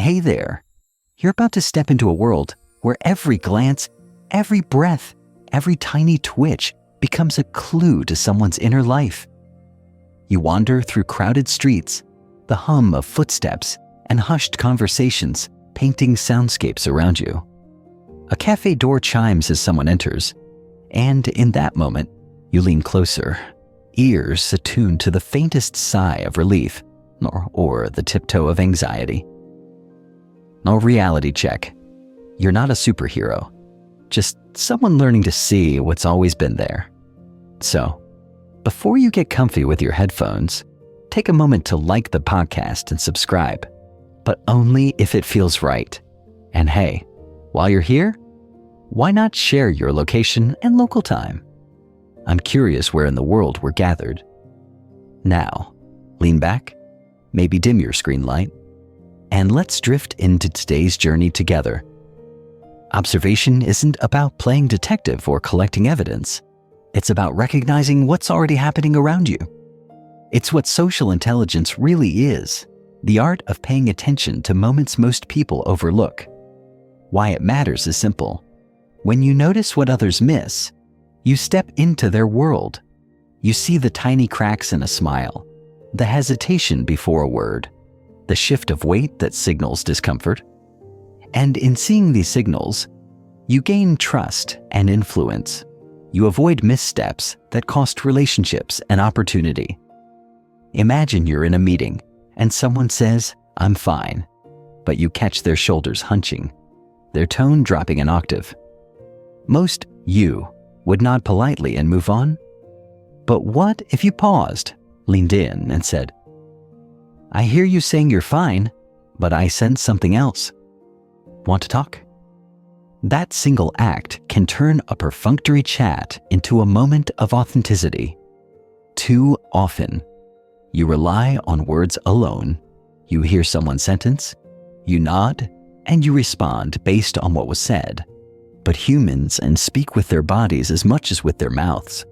Hey there, you're about to step into a world where every glance, every breath, every tiny twitch becomes a clue to someone's inner life. You wander through crowded streets, the hum of footsteps and hushed conversations painting soundscapes around you. A cafe door chimes as someone enters, and in that moment, you lean closer, ears attuned to the faintest sigh of relief or the tiptoe of anxiety. No reality check. You're not a superhero, just someone learning to see what's always been there. So, before you get comfy with your headphones, take a moment to like the podcast and subscribe, but only if it feels right. And hey, while you're here, why not share your location and local time? I'm curious where in the world we're gathered. Now, lean back, maybe dim your screen light, and let's drift into today's journey together. Observation isn't about playing detective or collecting evidence. It's about recognizing what's already happening around you. It's what social intelligence really is, the art of paying attention to moments most people overlook. Why it matters is simple. When you notice what others miss, you step into their world. You see the tiny cracks in a smile, the hesitation before a word, the shift of weight that signals discomfort. And in seeing these signals, you gain trust and influence. You avoid missteps that cost relationships and opportunity. Imagine you're in a meeting and someone says, "I'm fine," but you catch their shoulders hunching, their tone dropping an octave. Most you would nod politely and move on. But what if you paused, leaned in, and said, "I hear you saying you're fine, but I sense something else. Want to talk?" That single act can turn a perfunctory chat into a moment of authenticity. Too often, you rely on words alone. You hear someone's sentence, you nod, and you respond based on what was said. But humans speak with their bodies as much as with their mouths.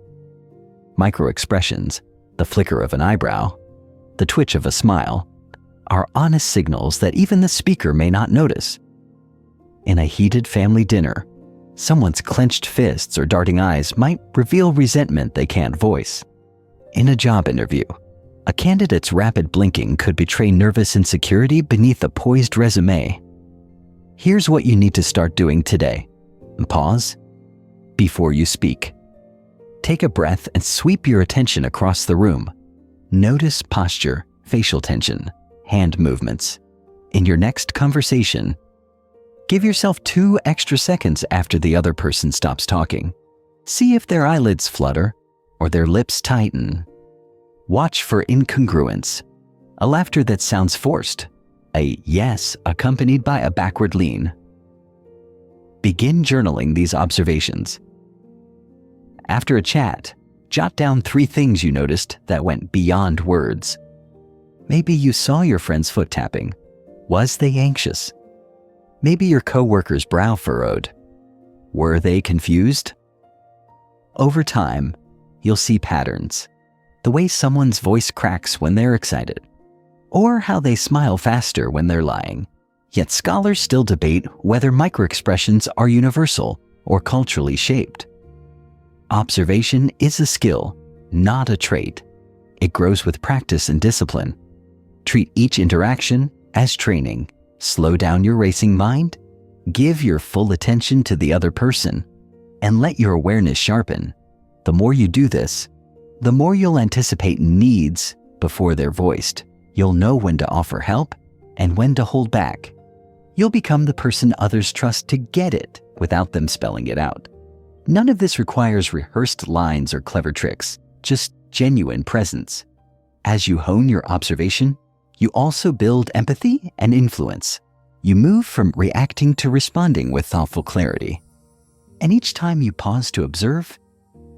Micro-expressions, the flicker of an eyebrow, the twitch of a smile, are honest signals that even the speaker may not notice. In a heated family dinner, someone's clenched fists or darting eyes might reveal resentment they can't voice. In a job interview, a candidate's rapid blinking could betray nervous insecurity beneath a poised resume. Here's what you need to start doing today. Pause before you speak. Take a breath and sweep your attention across the room. Notice posture, facial tension, hand movements. In your next conversation, give yourself 2 extra seconds after the other person stops talking. See if their eyelids flutter or their lips tighten. Watch for incongruence, a laughter that sounds forced, a yes accompanied by a backward lean. Begin journaling these observations. After a chat, jot down 3 things you noticed that went beyond words. Maybe you saw your friend's foot tapping. Was they anxious? Maybe your coworker's brow furrowed. Were they confused? Over time, you'll see patterns. The way someone's voice cracks when they're excited, or how they smile faster when they're lying. Yet scholars still debate whether microexpressions are universal or culturally shaped. Observation is a skill, not a trait. It grows with practice and discipline. Treat each interaction as training. Slow down your racing mind, give your full attention to the other person, and let your awareness sharpen. The more you do this, the more you'll anticipate needs before they're voiced. You'll know when to offer help and when to hold back. You'll become the person others trust to get it without them spelling it out. None of this requires rehearsed lines or clever tricks, just genuine presence. As you hone your observation, you also build empathy and influence. You move from reacting to responding with thoughtful clarity. And each time you pause to observe,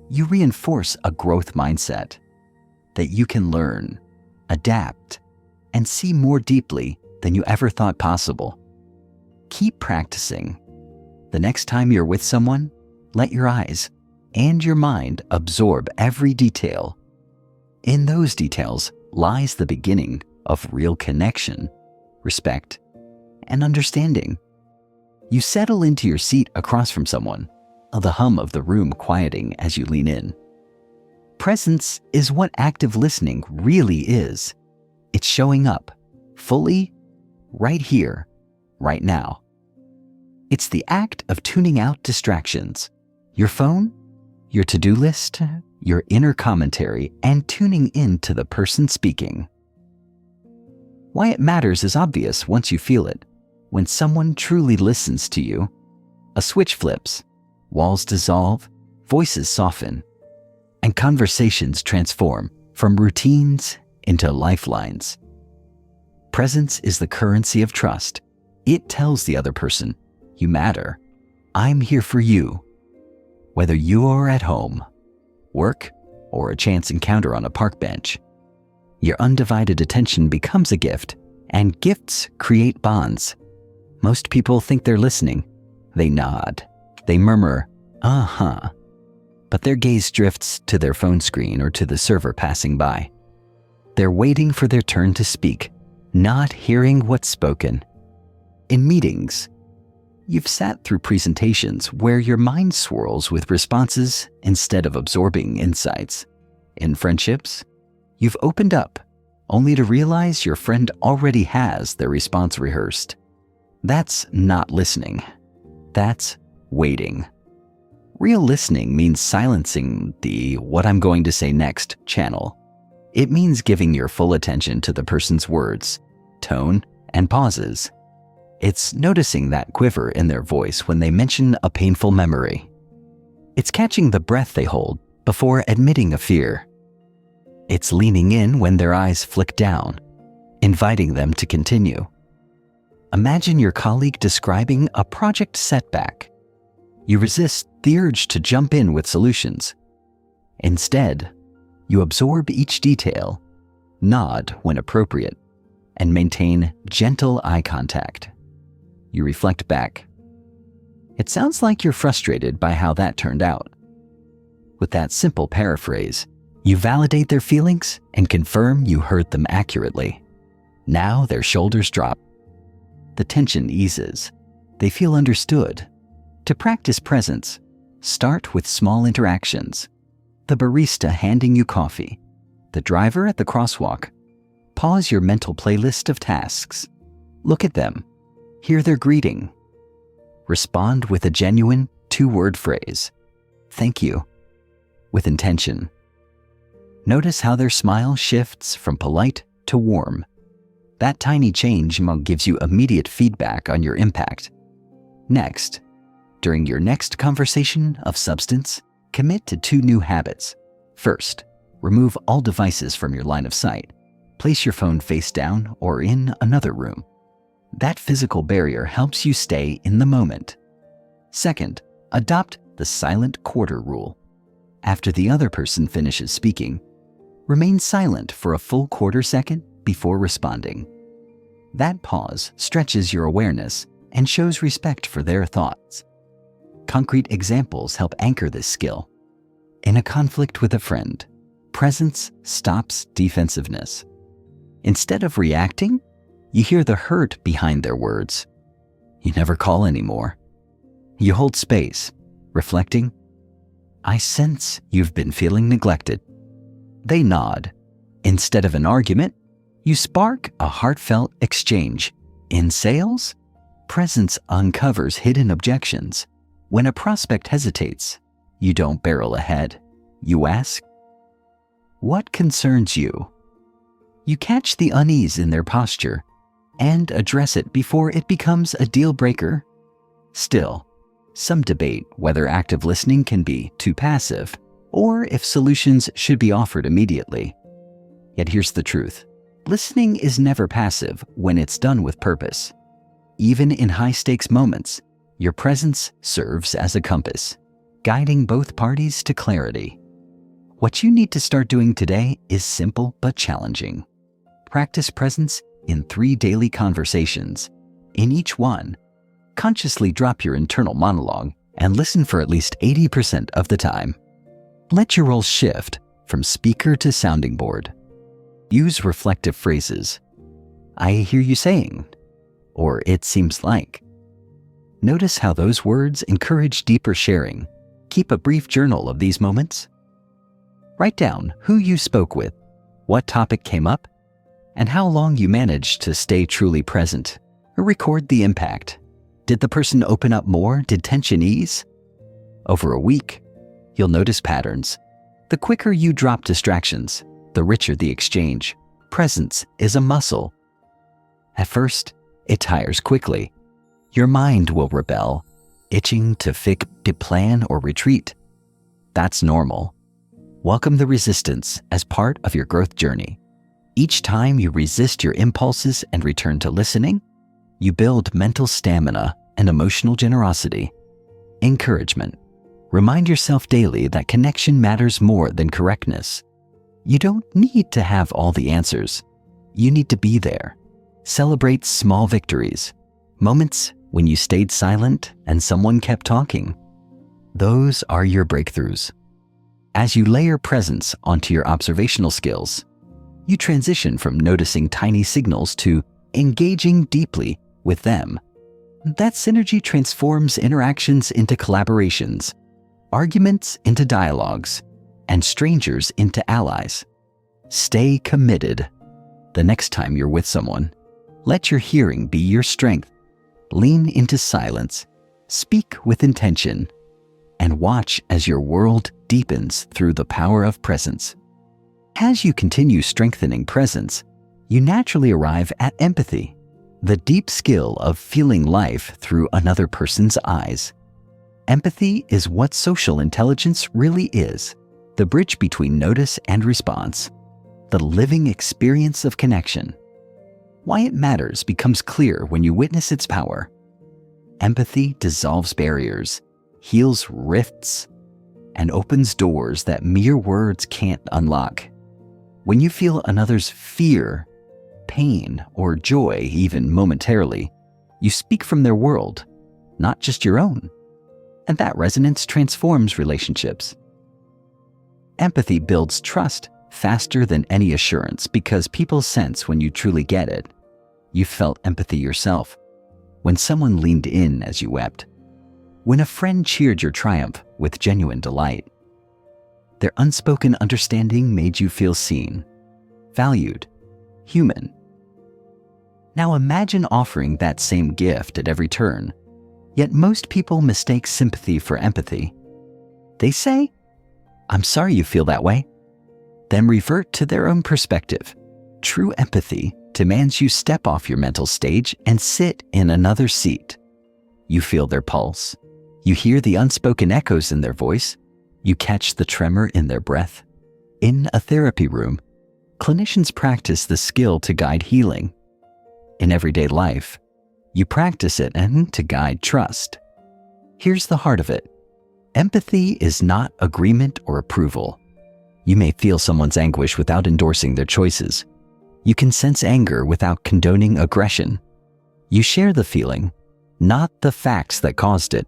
you reinforce a growth mindset that you can learn, adapt, and see more deeply than you ever thought possible. Keep practicing. The next time you're with someone, let your eyes and your mind absorb every detail. In those details lies the beginning of real connection, respect, and understanding. You settle into your seat across from someone, the hum of the room quieting as you lean in. Presence is what active listening really is. It's showing up, fully, right here, right now. It's the act of tuning out distractions, your phone, your to-do list, your inner commentary, and tuning in to the person speaking. Why it matters is obvious once you feel it. When someone truly listens to you, a switch flips, walls dissolve, voices soften, and conversations transform from routines into lifelines. Presence is the currency of trust. It tells the other person, you matter. I'm here for you. Whether you are at home, work, or a chance encounter on a park bench, your undivided attention becomes a gift, and gifts create bonds. Most people think they're listening. They nod. They murmur, uh-huh. But their gaze drifts to their phone screen or to the server passing by. They're waiting for their turn to speak, not hearing what's spoken. In meetings, you've sat through presentations where your mind swirls with responses instead of absorbing insights. In friendships, you've opened up only to realize your friend already has their response rehearsed. That's not listening. That's waiting. Real listening means silencing the "what I'm going to say next" channel. It means giving your full attention to the person's words, tone, and pauses. It's noticing that quiver in their voice when they mention a painful memory. It's catching the breath they hold before admitting a fear. It's leaning in when their eyes flick down, inviting them to continue. Imagine your colleague describing a project setback. You resist the urge to jump in with solutions. Instead, you absorb each detail, nod when appropriate, and maintain gentle eye contact. You reflect back. It sounds like you're frustrated by how that turned out. With that simple paraphrase, you validate their feelings and confirm you heard them accurately. Now their shoulders drop. The tension eases. They feel understood. To practice presence, start with small interactions. The barista handing you coffee, the driver at the crosswalk. Pause your mental playlist of tasks. Look at them. Hear their greeting. Respond with a genuine 2-word phrase. Thank you. With intention. Notice how their smile shifts from polite to warm. That tiny change gives you immediate feedback on your impact. Next, during your next conversation of substance, commit to 2 new habits. First, remove all devices from your line of sight. Place your phone face down or in another room. That physical barrier helps you stay in the moment. Second, adopt the silent quarter rule. After the other person finishes speaking, remain silent for a full quarter second before responding. That pause stretches your awareness and shows respect for their thoughts. Concrete examples help anchor this skill. In a conflict with a friend, presence stops defensiveness. Instead of reacting, you hear the hurt behind their words. You never call anymore. You hold space, reflecting, I sense you've been feeling neglected. They nod. Instead of an argument, you spark a heartfelt exchange. In sales, presence uncovers hidden objections. When a prospect hesitates, you don't barrel ahead. You ask, what concerns you? You catch the unease in their posture and address it before it becomes a deal breaker. Still, some debate whether active listening can be too passive or if solutions should be offered immediately. Yet here's the truth. Listening is never passive when it's done with purpose. Even in high-stakes moments, your presence serves as a compass, guiding both parties to clarity. What you need to start doing today is simple but challenging. Practice presence in 3 daily conversations. In each one, consciously drop your internal monologue and listen for at least 80% of the time. Let your role shift from speaker to sounding board. Use reflective phrases. I hear you saying, or it seems like. Notice how those words encourage deeper sharing. Keep a brief journal of these moments. Write down who you spoke with, what topic came up, and how long you managed to stay truly present. Or record the impact. Did the person open up more? Did tension ease? Over a week, you'll notice patterns. The quicker you drop distractions, the richer the exchange. Presence is a muscle. At first, it tires quickly. Your mind will rebel, itching to plan or retreat. That's normal. Welcome the resistance as part of your growth journey. Each time you resist your impulses and return to listening, you build mental stamina and emotional generosity. Encouragement. Remind yourself daily that connection matters more than correctness. You don't need to have all the answers. You need to be there. Celebrate small victories, moments when you stayed silent and someone kept talking. Those are your breakthroughs. As you layer presence onto your observational skills, you transition from noticing tiny signals to engaging deeply with them. That synergy transforms interactions into collaborations, arguments into dialogues, and strangers into allies. Stay committed. The next time you're with someone, let your hearing be your strength. Lean into silence, speak with intention, and watch as your world deepens through the power of presence. As you continue strengthening presence, you naturally arrive at empathy, the deep skill of feeling life through another person's eyes. Empathy is what social intelligence really is, the bridge between notice and response, the living experience of connection. Why it matters becomes clear when you witness its power. Empathy dissolves barriers, heals rifts, and opens doors that mere words can't unlock. When you feel another's fear, pain, or joy even momentarily, you speak from their world, not just your own. And that resonance transforms relationships. Empathy builds trust faster than any assurance because people sense when you truly get it. You felt empathy yourself. When someone leaned in as you wept. When a friend cheered your triumph with genuine delight. Their unspoken understanding made you feel seen, valued, human. Now imagine offering that same gift at every turn. Yet most people mistake sympathy for empathy. They say, "I'm sorry you feel that way," then revert to their own perspective. True empathy demands you step off your mental stage and sit in another seat. You feel their pulse. You hear the unspoken echoes in their voice. You catch the tremor in their breath. In a therapy room, clinicians practice the skill to guide healing. In everyday life, you practice it and to guide trust. Here's the heart of it. Empathy is not agreement or approval. You may feel someone's anguish without endorsing their choices. You can sense anger without condoning aggression. You share the feeling, not the facts that caused it.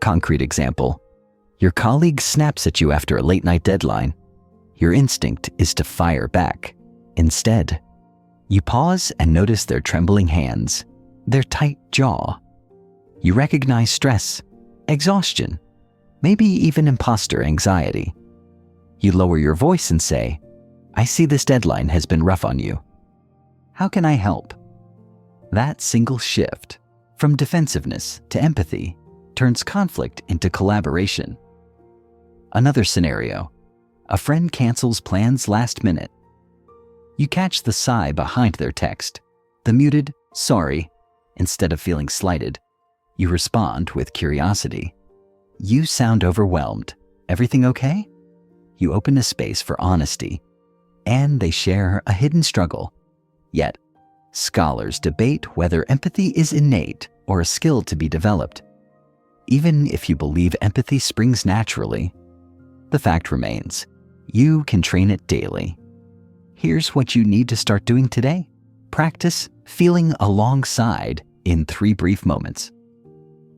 Concrete example. Your colleague snaps at you after a late-night deadline. Your instinct is to fire back. Instead, you pause and notice their trembling hands, their tight jaw. You recognize stress, exhaustion, maybe even imposter anxiety. You lower your voice and say, "I see this deadline has been rough on you. How can I help?" That single shift, from defensiveness to empathy, turns conflict into collaboration. Another scenario. A friend cancels plans last minute. You catch the sigh behind their text, the muted "sorry." Instead of feeling slighted, you respond with curiosity. You sound overwhelmed. Everything okay? You open a space for honesty, and they share a hidden struggle. Yet, scholars debate whether empathy is innate or a skill to be developed. Even if you believe empathy springs naturally, the fact remains, you can train it daily. Here's what you need to start doing today. Practice feeling alongside in 3 brief moments.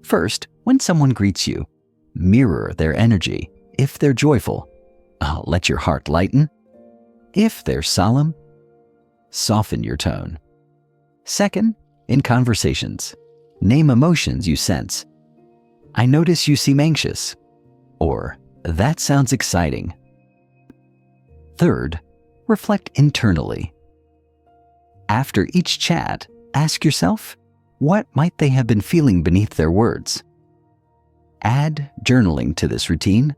First, when someone greets you, mirror their energy. If they're joyful, let your heart lighten. If they're solemn, soften your tone. Second, In conversations, name emotions you sense. I notice you seem anxious, or that sounds exciting. Third, reflect internally. After each chat, ask yourself, what might they have been feeling beneath their words? Add journaling to this routine.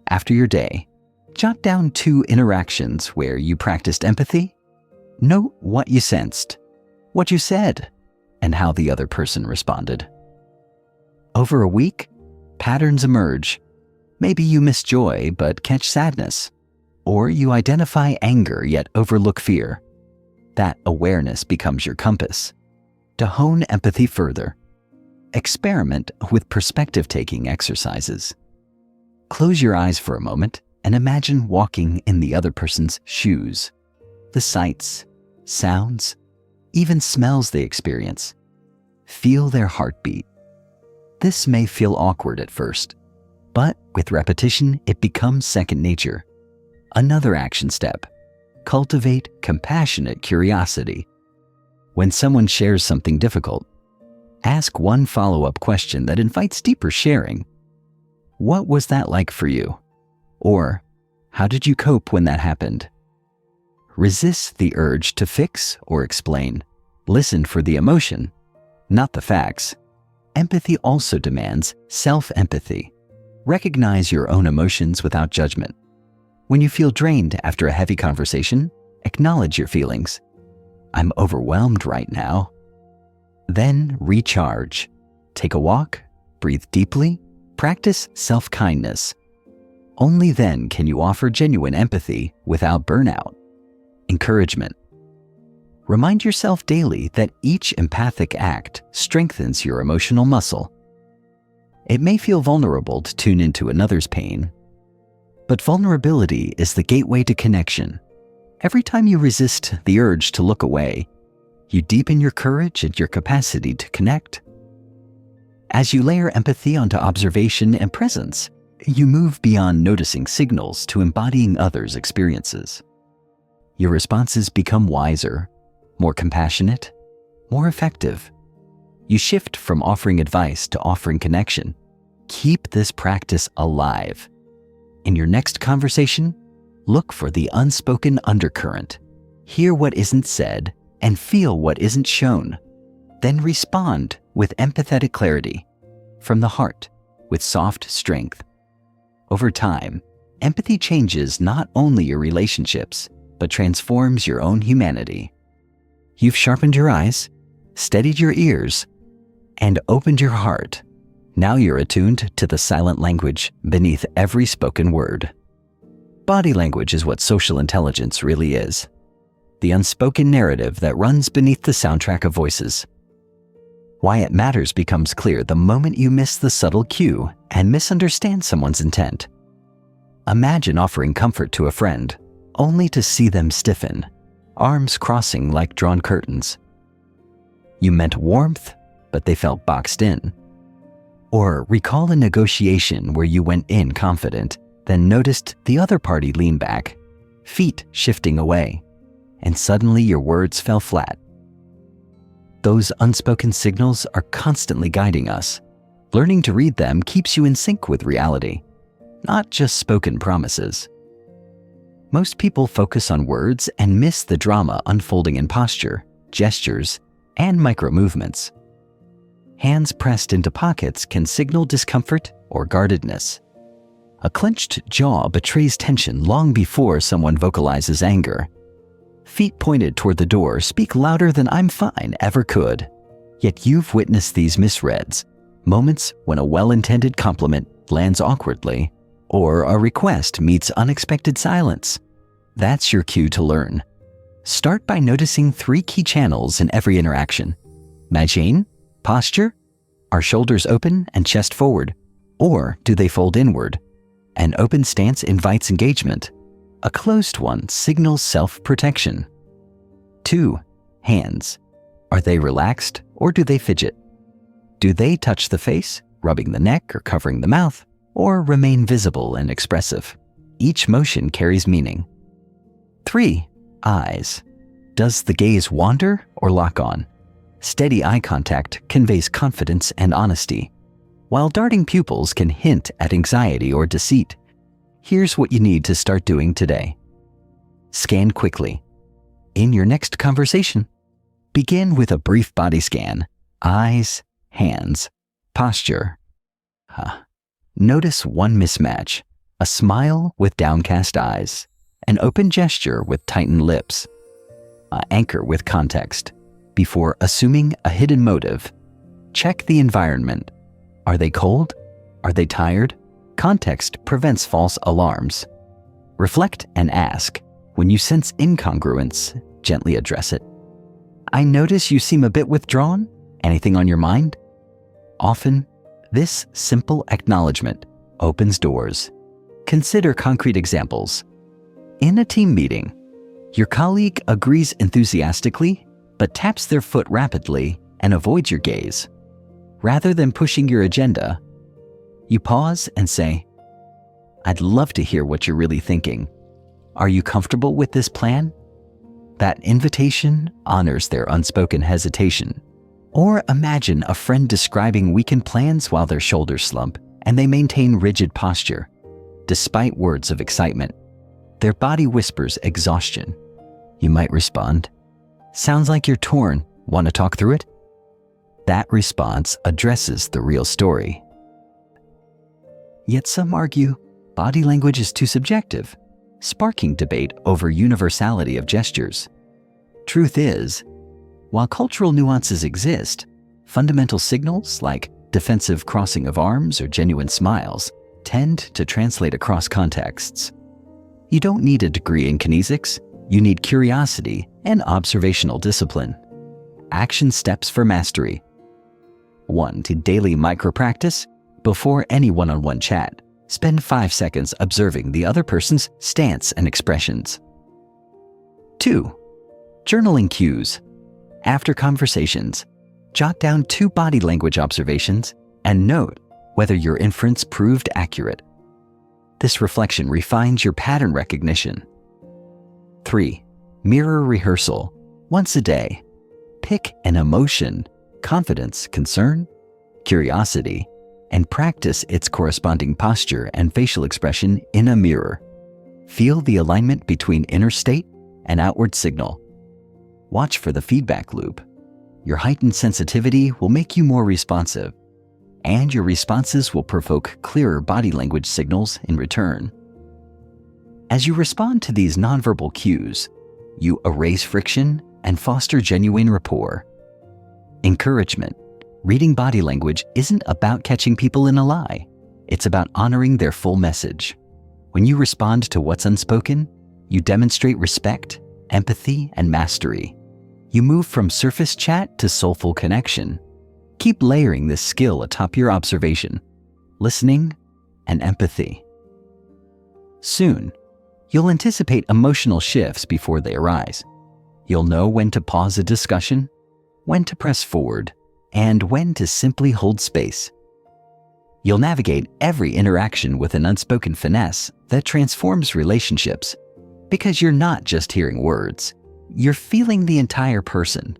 After your day, jot down 2 interactions where you practiced empathy. Note what you sensed, what you said, and how the other person responded. Over a week, patterns emerge. Maybe you miss joy but catch sadness, or you identify anger yet overlook fear. That awareness becomes your compass. To hone empathy further, experiment with perspective-taking exercises. Close your eyes for a moment and imagine walking in the other person's shoes. The sights, sounds, even smells they experience. Feel their heartbeat. This may feel awkward at first, but with repetition, it becomes second nature. Another action step: cultivate compassionate curiosity. When someone shares something difficult, ask one follow-up question that invites deeper sharing. What was that like for you? Or, how did you cope when that happened? Resist the urge to fix or explain. Listen for the emotion, not the facts. Empathy also demands self-empathy. Recognize your own emotions without judgment. When you feel drained after a heavy conversation, acknowledge your feelings. I'm overwhelmed right now. Then recharge. Take a walk, breathe deeply, practice self-kindness. Only then can you offer genuine empathy without burnout. Encouragement. Remind yourself daily that each empathic act strengthens your emotional muscle. It may feel vulnerable to tune into another's pain, but vulnerability is the gateway to connection. Every time you resist the urge to look away, you deepen your courage and your capacity to connect. As you layer empathy onto observation and presence, you move beyond noticing signals to embodying others' experiences. Your responses become wiser, more compassionate, more effective. You shift from offering advice to offering connection. Keep this practice alive. In your next conversation, look for the unspoken undercurrent. Hear what isn't said and feel what isn't shown. Then respond with empathetic clarity, from the heart, with soft strength. Over time, empathy changes not only your relationships, but transforms your own humanity. You've sharpened your eyes, steadied your ears, and opened your heart. Now you're attuned to the silent language beneath every spoken word. Body language is what social intelligence really is. The unspoken narrative that runs beneath the soundtrack of voices. Why it matters becomes clear the moment you miss the subtle cue and misunderstand someone's intent. Imagine offering comfort to a friend, only to see them stiffen, arms crossing like drawn curtains. You meant warmth, but they felt boxed in. Or recall a negotiation where you went in confident, then noticed the other party lean back, feet shifting away, and suddenly your words fell flat. Those unspoken signals are constantly guiding us. Learning to read them keeps you in sync with reality, not just spoken promises. Most people focus on words and miss the drama unfolding in posture, gestures, and micro-movements. Hands pressed into pockets can signal discomfort or guardedness. A clenched jaw betrays tension long before someone vocalizes anger. Feet pointed toward the door speak louder than "I'm fine" ever could. Yet you've witnessed these misreads, moments when a well-intended compliment lands awkwardly, or a request meets unexpected silence. That's your cue to learn. Start by noticing 3 key channels in every interaction. Imagine, posture, are shoulders open and chest forward, or do they fold inward? An open stance invites engagement. A closed one signals self-protection. 2. Hands. Are they relaxed or do they fidget? Do they touch the face, rubbing the neck or covering the mouth, or remain visible and expressive? Each motion carries meaning. 3. Eyes. Does the gaze wander or lock on? Steady eye contact conveys confidence and honesty, while darting pupils can hint at anxiety or deceit. Here's what you need to start doing today. Scan quickly. In your next conversation, begin with a brief body scan. Eyes, hands, posture. Notice one mismatch: a smile with downcast eyes, an open gesture with tightened lips. Anchor with context. Before assuming a hidden motive, check the environment. Are they cold? Are they tired? Context prevents false alarms. Reflect and ask. When you sense incongruence, gently address it. I notice you seem a bit withdrawn. Anything on your mind? Often, this simple acknowledgement opens doors. Consider concrete examples. In a team meeting, your colleague agrees enthusiastically, but taps their foot rapidly and avoids your gaze. Rather than pushing your agenda, you pause and say, "I'd love to hear what you're really thinking. Are you comfortable with this plan?" That invitation honors their unspoken hesitation. Or imagine a friend describing weekend plans while their shoulders slump and they maintain rigid posture. Despite words of excitement, their body whispers exhaustion. You might respond, "Sounds like you're torn. Want to talk through it?" That response addresses the real story. Yet some argue body language is too subjective, sparking debate over universality of gestures. Truth is, while cultural nuances exist, fundamental signals like defensive crossing of arms or genuine smiles tend to translate across contexts. You don't need a degree in kinesics, you need curiosity and observational discipline. Action steps for mastery. 1. To daily micro-practice. Before any one-on-one chat, spend 5 seconds observing the other person's stance and expressions. 2. Journaling cues. After conversations, jot down 2 body language observations and note whether your inference proved accurate. This reflection refines your pattern recognition. 3. Mirror rehearsal. Once a day, pick an emotion, confidence, concern, curiosity, and practice its corresponding posture and facial expression in a mirror. Feel the alignment between inner state and outward signal. Watch for the feedback loop. Your heightened sensitivity will make you more responsive, and your responses will provoke clearer body language signals in return. As you respond to these nonverbal cues, you erase friction and foster genuine rapport. Encouragement. Reading body language isn't about catching people in a lie. It's about honoring their full message. When you respond to what's unspoken, you demonstrate respect, empathy, and mastery. You move from surface chat to soulful connection. Keep layering this skill atop your observation, listening, and empathy. Soon, you'll anticipate emotional shifts before they arise. You'll know when to pause a discussion, when to press forward, and when to simply hold space. You'll navigate every interaction with an unspoken finesse that transforms relationships, because you're not just hearing words, you're feeling the entire person.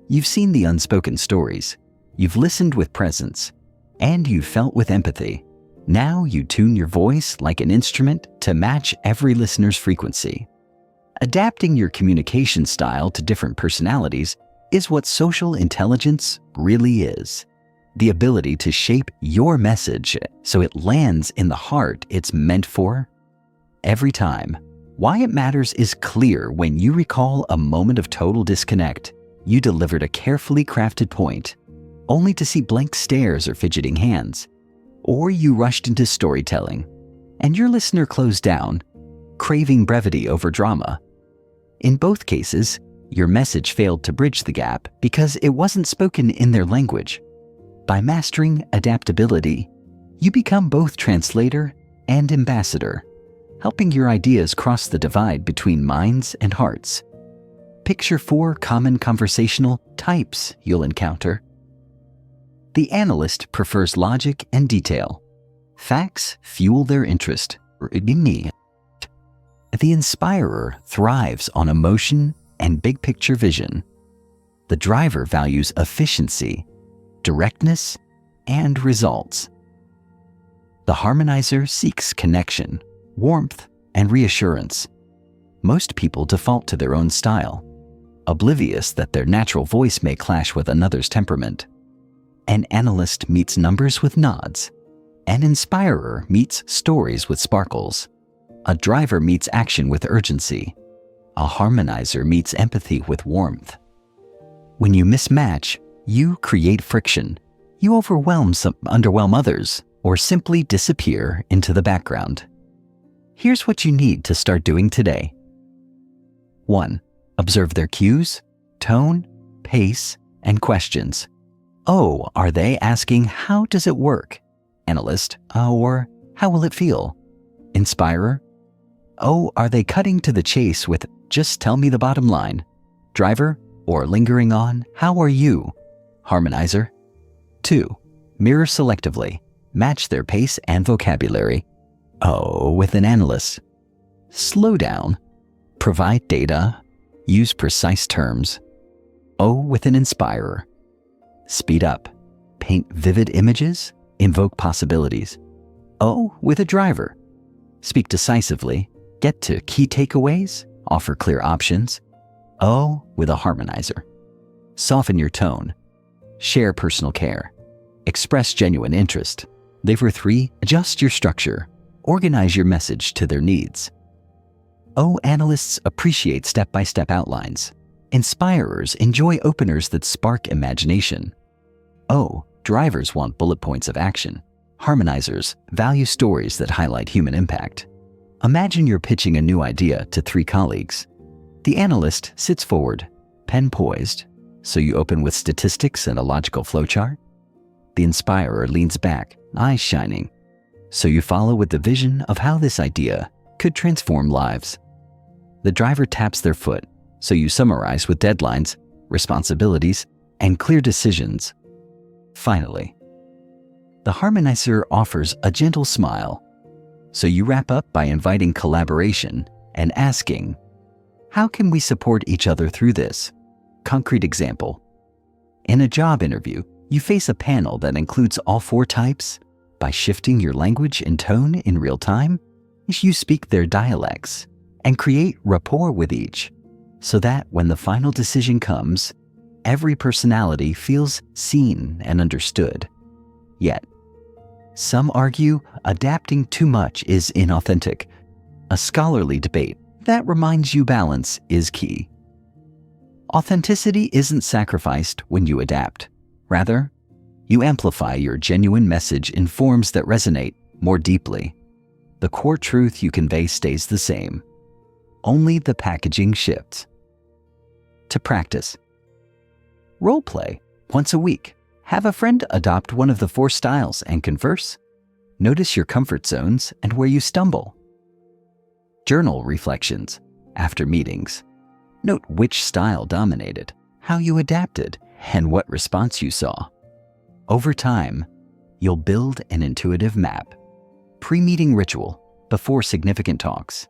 You've seen the unspoken stories, you've listened with presence, and you've felt with empathy. Now you tune your voice like an instrument to match every listener's frequency. Adapting your communication style to different personalities is what social intelligence really is. The ability to shape your message so it lands in the heart it's meant for. Every time, why it matters is clear when you recall a moment of total disconnect. You delivered a carefully crafted point, only to see blank stares or fidgeting hands. Or you rushed into storytelling, and your listener closed down, craving brevity over drama. In both cases, your message failed to bridge the gap because it wasn't spoken in their language. By mastering adaptability, you become both translator and ambassador, helping your ideas cross the divide between minds and hearts. Picture 4 common conversational types you'll encounter. The analyst prefers logic and detail. Facts fuel their interest. The inspirer thrives on emotion and big-picture vision. The driver values efficiency, directness, and results. The harmonizer seeks connection, warmth, and reassurance. Most people default to their own style, oblivious that their natural voice may clash with another's temperament. An analyst meets numbers with nods. An inspirer meets stories with sparkles. A driver meets action with urgency. A harmonizer meets empathy with warmth. When you mismatch, you create friction. You underwhelm others, or simply disappear into the background. Here's what you need to start doing today. 1. Observe their cues, tone, pace, and questions. Oh, are they asking, how does it work? Analyst, or how will it feel? Inspirer, oh, are they cutting to the chase with, just tell me the bottom line? Driver, or lingering on, how are you? Harmonizer. 2. Mirror selectively. Match their pace and vocabulary. Oh, with an analyst. Slow down. Provide data. Use precise terms. Oh, with an inspirer. Speed up. Paint vivid images. Invoke possibilities. Oh, with a driver. Speak decisively. Get to key takeaways. Offer clear options. Oh, with a harmonizer. Soften your tone. Share personal care. Express genuine interest. Lever 3, adjust your structure. Organize your message to their needs. O analysts appreciate step-by-step outlines. Inspirers enjoy openers that spark imagination. O drivers want bullet points of action. Harmonizers value stories that highlight human impact. Imagine you're pitching a new idea to 3 colleagues. The analyst sits forward, pen poised, so you open with statistics and a logical flowchart. The inspirer leans back, eyes shining, so you follow with the vision of how this idea could transform lives. The driver taps their foot, so you summarize with deadlines, responsibilities, and clear decisions. Finally, the harmonizer offers a gentle smile, so you wrap up by inviting collaboration and asking, how can we support each other through this? Concrete example. In a job interview, you face a panel that includes all 4 types. By shifting your language and tone in real time, you speak their dialects and create rapport with each, so that when the final decision comes, every personality feels seen and understood. Yet, some argue adapting too much is inauthentic. A scholarly debate that reminds you balance is key. Authenticity isn't sacrificed when you adapt. Rather, you amplify your genuine message in forms that resonate more deeply. The core truth you convey stays the same. Only the packaging shifts. To practice. Role play once a week. Have a friend adopt one of the 4 styles and converse. Notice your comfort zones and where you stumble. Journal reflections after meetings. Note which style dominated, how you adapted, and what response you saw. Over time, you'll build an intuitive map. Pre-meeting ritual before significant talks.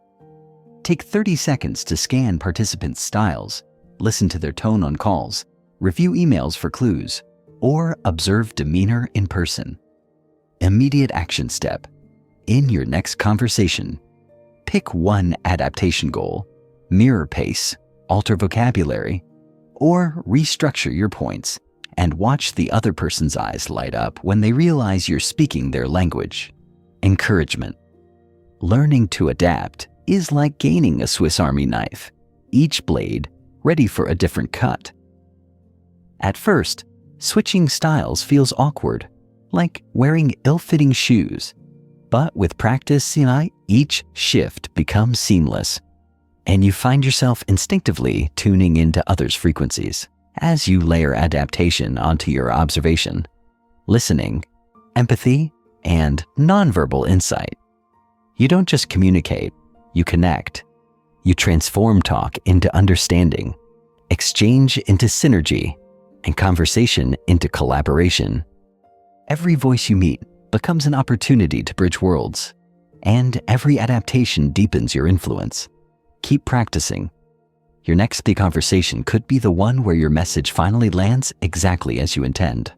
Take 30 seconds to scan participants' styles, listen to their tone on calls, review emails for clues, or observe demeanor in person. Immediate action step. In your next conversation, pick one adaptation goal, mirror pace, alter vocabulary, or restructure your points and watch the other person's eyes light up when they realize you're speaking their language. Encouragement. Learning to adapt is like gaining a Swiss Army knife, each blade ready for a different cut. At first, switching styles feels awkward, like wearing ill-fitting shoes. But with practice, each shift becomes seamless, and you find yourself instinctively tuning into others' frequencies as you layer adaptation onto your observation, listening, empathy, and nonverbal insight. You don't just communicate, you connect. You transform talk into understanding, exchange into synergy, and conversation into collaboration. Every voice you meet becomes an opportunity to bridge worlds, and every adaptation deepens your influence. Keep practicing. Your next big conversation could be the one where your message finally lands exactly as you intend.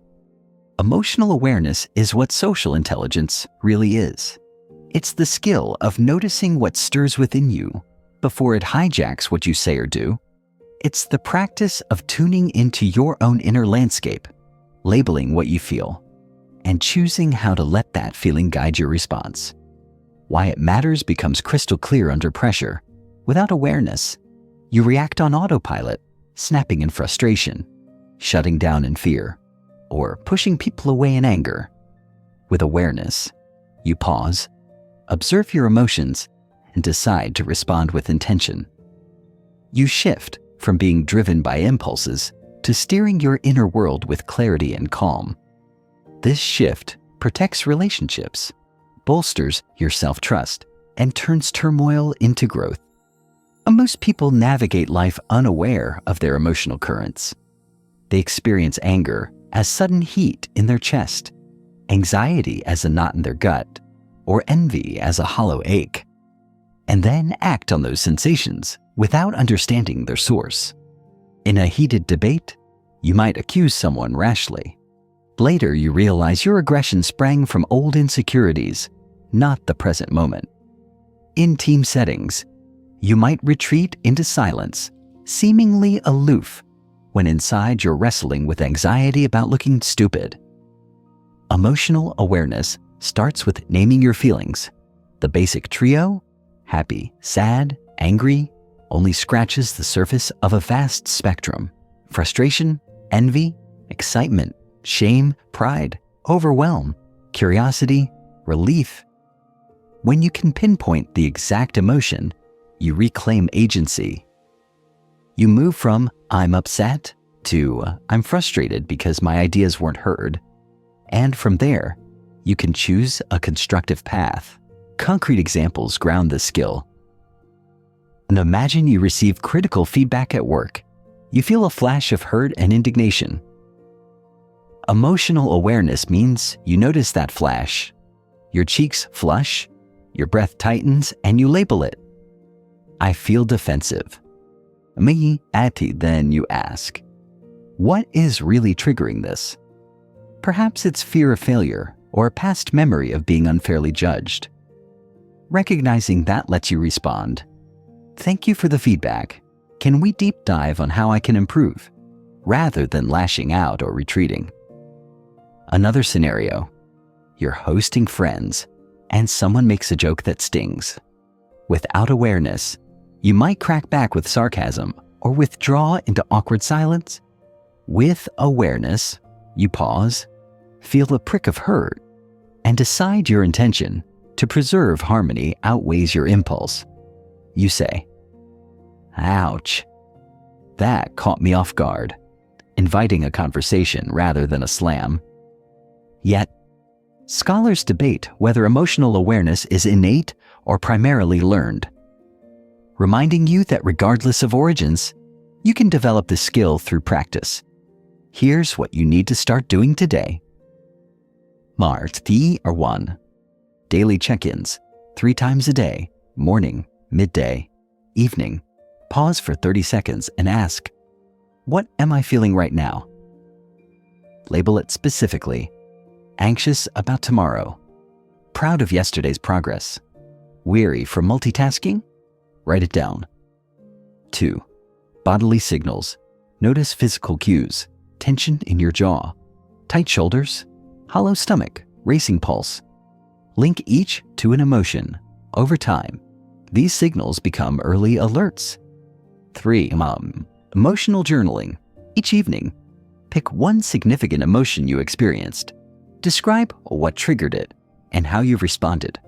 Emotional awareness is what social intelligence really is. It's the skill of noticing what stirs within you before it hijacks what you say or do. It's the practice of tuning into your own inner landscape, labeling what you feel, and choosing how to let that feeling guide your response. Why it matters becomes crystal clear under pressure. Without awareness, you react on autopilot, snapping in frustration, shutting down in fear, or pushing people away in anger. With awareness, you pause, observe your emotions, and decide to respond with intention. You shift from being driven by impulses to steering your inner world with clarity and calm. This shift protects relationships, bolsters your self-trust, and turns turmoil into growth. Most people navigate life unaware of their emotional currents. They experience anger as sudden heat in their chest, anxiety as a knot in their gut, or envy as a hollow ache, and then act on those sensations without understanding their source. In a heated debate, you might accuse someone rashly. Later, you realize your aggression sprang from old insecurities, not the present moment. In team settings, you might retreat into silence, seemingly aloof, when inside you're wrestling with anxiety about looking stupid. Emotional awareness starts with naming your feelings. The basic trio, happy, sad, angry, only scratches the surface of a vast spectrum. Frustration, envy, excitement, shame, pride, overwhelm, curiosity, relief. When you can pinpoint the exact emotion, you reclaim agency. You move from "I'm upset" to "I'm frustrated because my ideas weren't heard." And from there, you can choose a constructive path. Concrete examples ground this skill. And imagine you receive critical feedback at work. You feel a flash of hurt and indignation. Emotional awareness means you notice that flash. Your cheeks flush, your breath tightens, and you label it. I feel defensive. Then you ask, what is really triggering this? Perhaps it's fear of failure or a past memory of being unfairly judged. Recognizing that lets you respond, thank you for the feedback. Can we deep dive on how I can improve? Rather than lashing out or retreating. Another scenario, you're hosting friends and someone makes a joke that stings. Without awareness, you might crack back with sarcasm or withdraw into awkward silence. With awareness, you pause, feel a prick of hurt, and decide your intention to preserve harmony outweighs your impulse. You say, ouch, that caught me off guard, inviting a conversation rather than a slam. Yet, scholars debate whether emotional awareness is innate or primarily learned, reminding you that regardless of origins, you can develop the skill through practice. Here's what you need to start doing today. Marti or 1. Daily check-ins, 3 times a day, morning, midday, evening. Pause for 30 seconds and ask, what am I feeling right now? Label it specifically. Anxious about tomorrow. Proud of yesterday's progress. Weary from multitasking? Write it down. 2. Bodily signals. Notice physical cues. Tension in your jaw. Tight shoulders. Hollow stomach. Racing pulse. Link each to an emotion. Over time, these signals become early alerts. 3. Emotional journaling. Each evening, pick one significant emotion you experienced. Describe what triggered it and how you responded.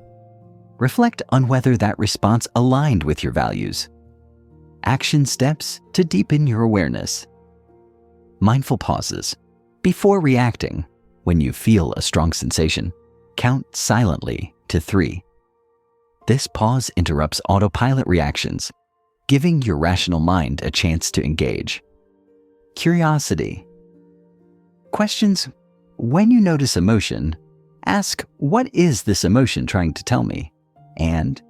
Reflect on whether that response aligned with your values. Action steps to deepen your awareness. Mindful pauses. Before reacting, when you feel a strong sensation, count silently to 3. This pause interrupts autopilot reactions, giving your rational mind a chance to engage. Curiosity. Questions. When you notice emotion, ask, what is this emotion trying to tell me? And,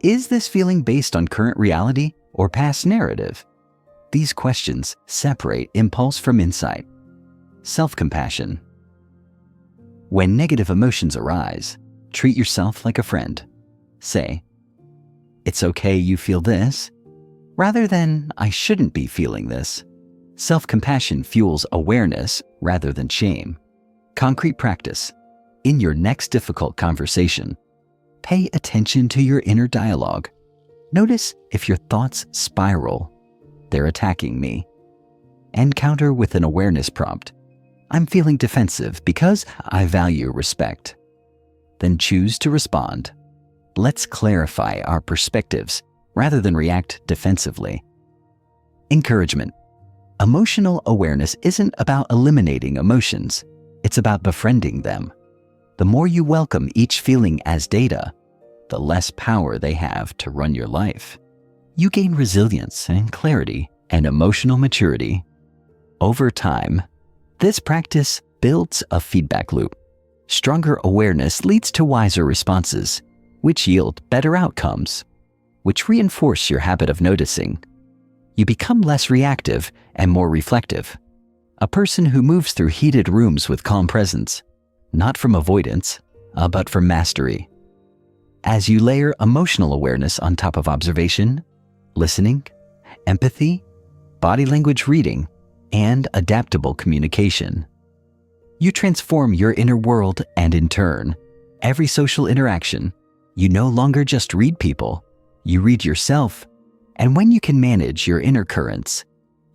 is this feeling based on current reality or past narrative? These questions separate impulse from insight. Self-compassion. When negative emotions arise, treat yourself like a friend. Say, "It's okay you feel this," rather than "I shouldn't be feeling this." Self-compassion fuels awareness rather than shame. Concrete practice. In your next difficult conversation, pay attention to your inner dialogue. Notice if your thoughts spiral. "They're attacking me." And counter with an awareness prompt. "I'm feeling defensive because I value respect." Then choose to respond. Let's clarify our perspectives rather than react defensively. Encouragement. Emotional awareness isn't about eliminating emotions. It's about befriending them. The more you welcome each feeling as data, the less power they have to run your life. You gain resilience and clarity and emotional maturity. Over time, this practice builds a feedback loop. Stronger awareness leads to wiser responses, which yield better outcomes, which reinforce your habit of noticing. You become less reactive and more reflective. A person who moves through heated rooms with calm presence, not from avoidance, but from mastery. As you layer emotional awareness on top of observation, listening, empathy, body language reading, and adaptable communication, you transform your inner world, and in turn, every social interaction. You no longer just read people, you read yourself. And when you can manage your inner currents,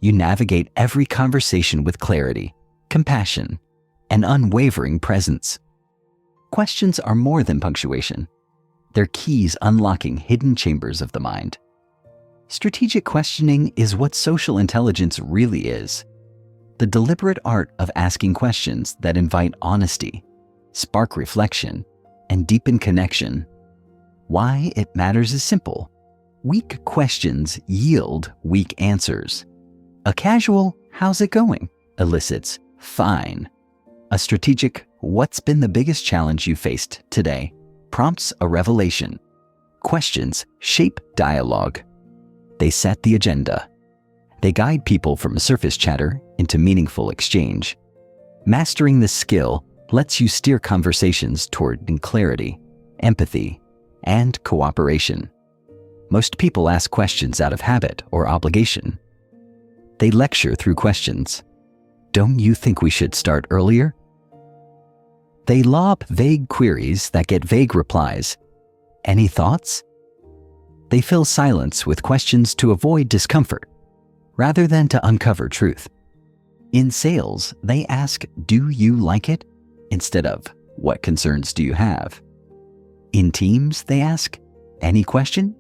you navigate every conversation with clarity, compassion, and unwavering presence. Questions are more than punctuation. They're keys unlocking hidden chambers of the mind. Strategic questioning is what social intelligence really is. The deliberate art of asking questions that invite honesty, spark reflection, and deepen connection. Why it matters is simple. Weak questions yield weak answers. A casual "how's it going?" elicits "fine." A strategic "what's been the biggest challenge you faced today?" prompts a revelation. Questions shape dialogue. They set the agenda. They guide people from surface chatter into meaningful exchange. Mastering this skill lets you steer conversations toward clarity, empathy, and cooperation. Most people ask questions out of habit or obligation. They lecture through questions. "Don't you think we should start earlier?" They lob vague queries that get vague replies. "Any thoughts?" They fill silence with questions to avoid discomfort, rather than to uncover truth. In sales, they ask, "Do you like it?" instead of, "What concerns do you have?" In teams, they ask, "Any question?"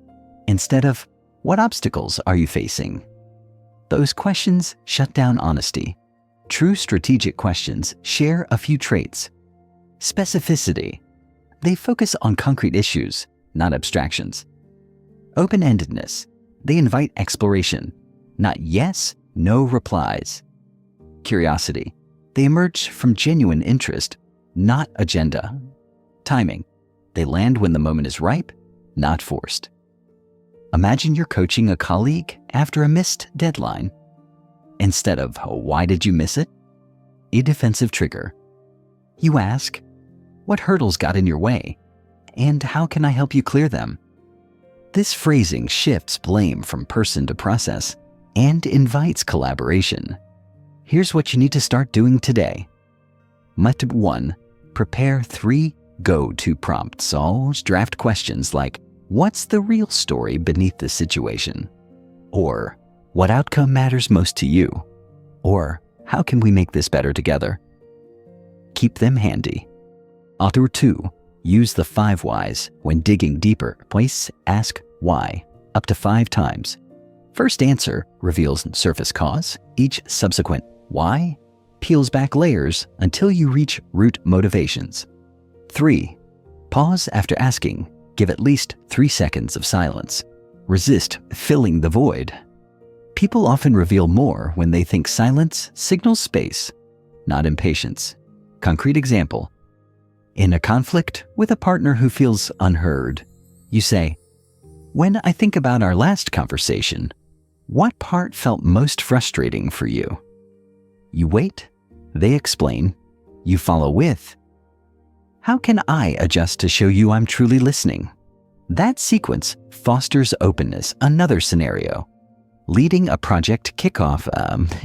instead of, "What obstacles are you facing?" Those questions shut down honesty. True strategic questions share a few traits. Specificity. They focus on concrete issues, not abstractions. Open-endedness. They invite exploration, not yes, no replies. Curiosity. They emerge from genuine interest, not agenda. Timing. They land when the moment is ripe, not forced. Imagine you're coaching a colleague after a missed deadline. Instead of, "Why did you miss it?" a defensive trigger. You ask, "What hurdles got in your way? And how can I help you clear them?" This phrasing shifts blame from person to process and invites collaboration. Here's what you need to start doing today. Method 1. Prepare 3 go-to prompts. All draft questions like, "What's the real story beneath this situation?" Or, "What outcome matters most to you?" Or, "How can we make this better together?" Keep them handy. Author 2. Use the 5 whys when digging deeper. Place ask why up to 5 times. First answer reveals surface cause. Each subsequent why peels back layers until you reach root motivations. 3. Pause after asking. Give at least 3 seconds of silence. Resist filling the void. People often reveal more when they think silence signals space, not impatience. Concrete example. In a conflict with a partner who feels unheard, you say, "When I think about our last conversation, What part felt most frustrating for you? You wait, they explain, you follow with, how can I adjust to show you I'm truly listening? That sequence fosters openness. Another scenario. Leading a project kickoff,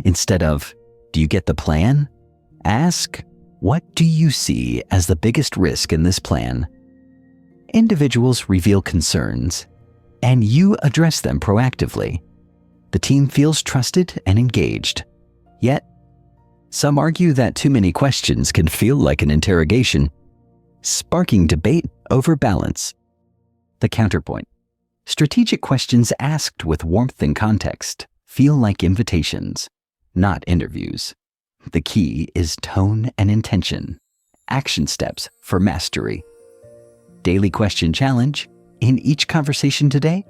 instead of, do you get the plan? Ask, what do you see as the biggest risk in this plan? Individuals reveal concerns, and you address them proactively. The team feels trusted and engaged. Yet, some argue that too many questions can feel like an interrogation, sparking debate over balance. The counterpoint. Strategic questions asked with warmth and context feel like invitations, not interviews. The key is tone and intention. Action steps for mastery. Daily question challenge. In each conversation today,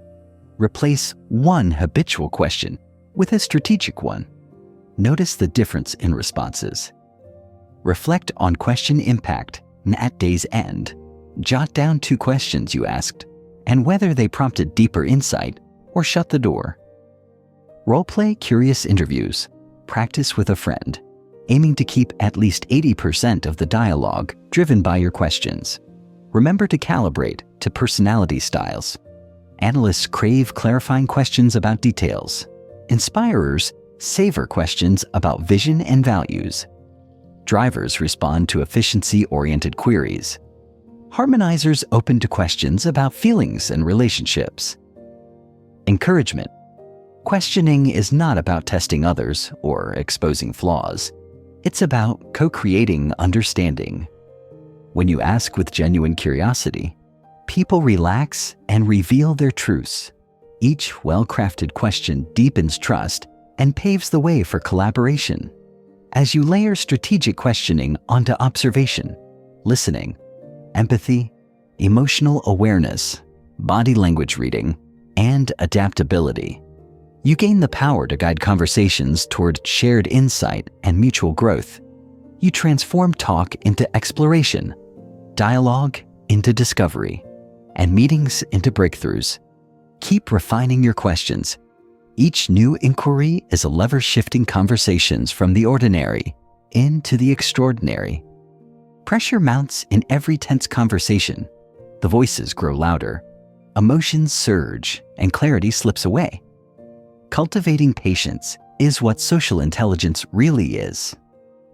replace one habitual question with a strategic one. Notice the difference in responses. Reflect on question impact, and at day's end, jot down 2 questions you asked and whether they prompted deeper insight or shut the door. Role-play curious interviews. Practice with a friend, aiming to keep at least 80% of the dialogue driven by your questions. Remember to calibrate to personality styles. Analysts crave clarifying questions about details. Inspirers savor questions about vision and values. Drivers respond to efficiency-oriented queries. Harmonizers open to questions about feelings and relationships. Encouragement. Questioning is not about testing others or exposing flaws. It's about co-creating understanding. When you ask with genuine curiosity, people relax and reveal their truths. Each well-crafted question deepens trust and paves the way for collaboration. As you layer strategic questioning onto observation, listening, empathy, emotional awareness, body language reading, and adaptability, you gain the power to guide conversations toward shared insight and mutual growth. You transform talk into exploration, dialogue into discovery, and meetings into breakthroughs. Keep refining your questions. Each new inquiry is a lever shifting conversations from the ordinary into the extraordinary. Pressure mounts in every tense conversation. The voices grow louder, emotions surge, and clarity slips away. Cultivating patience is what social intelligence really is.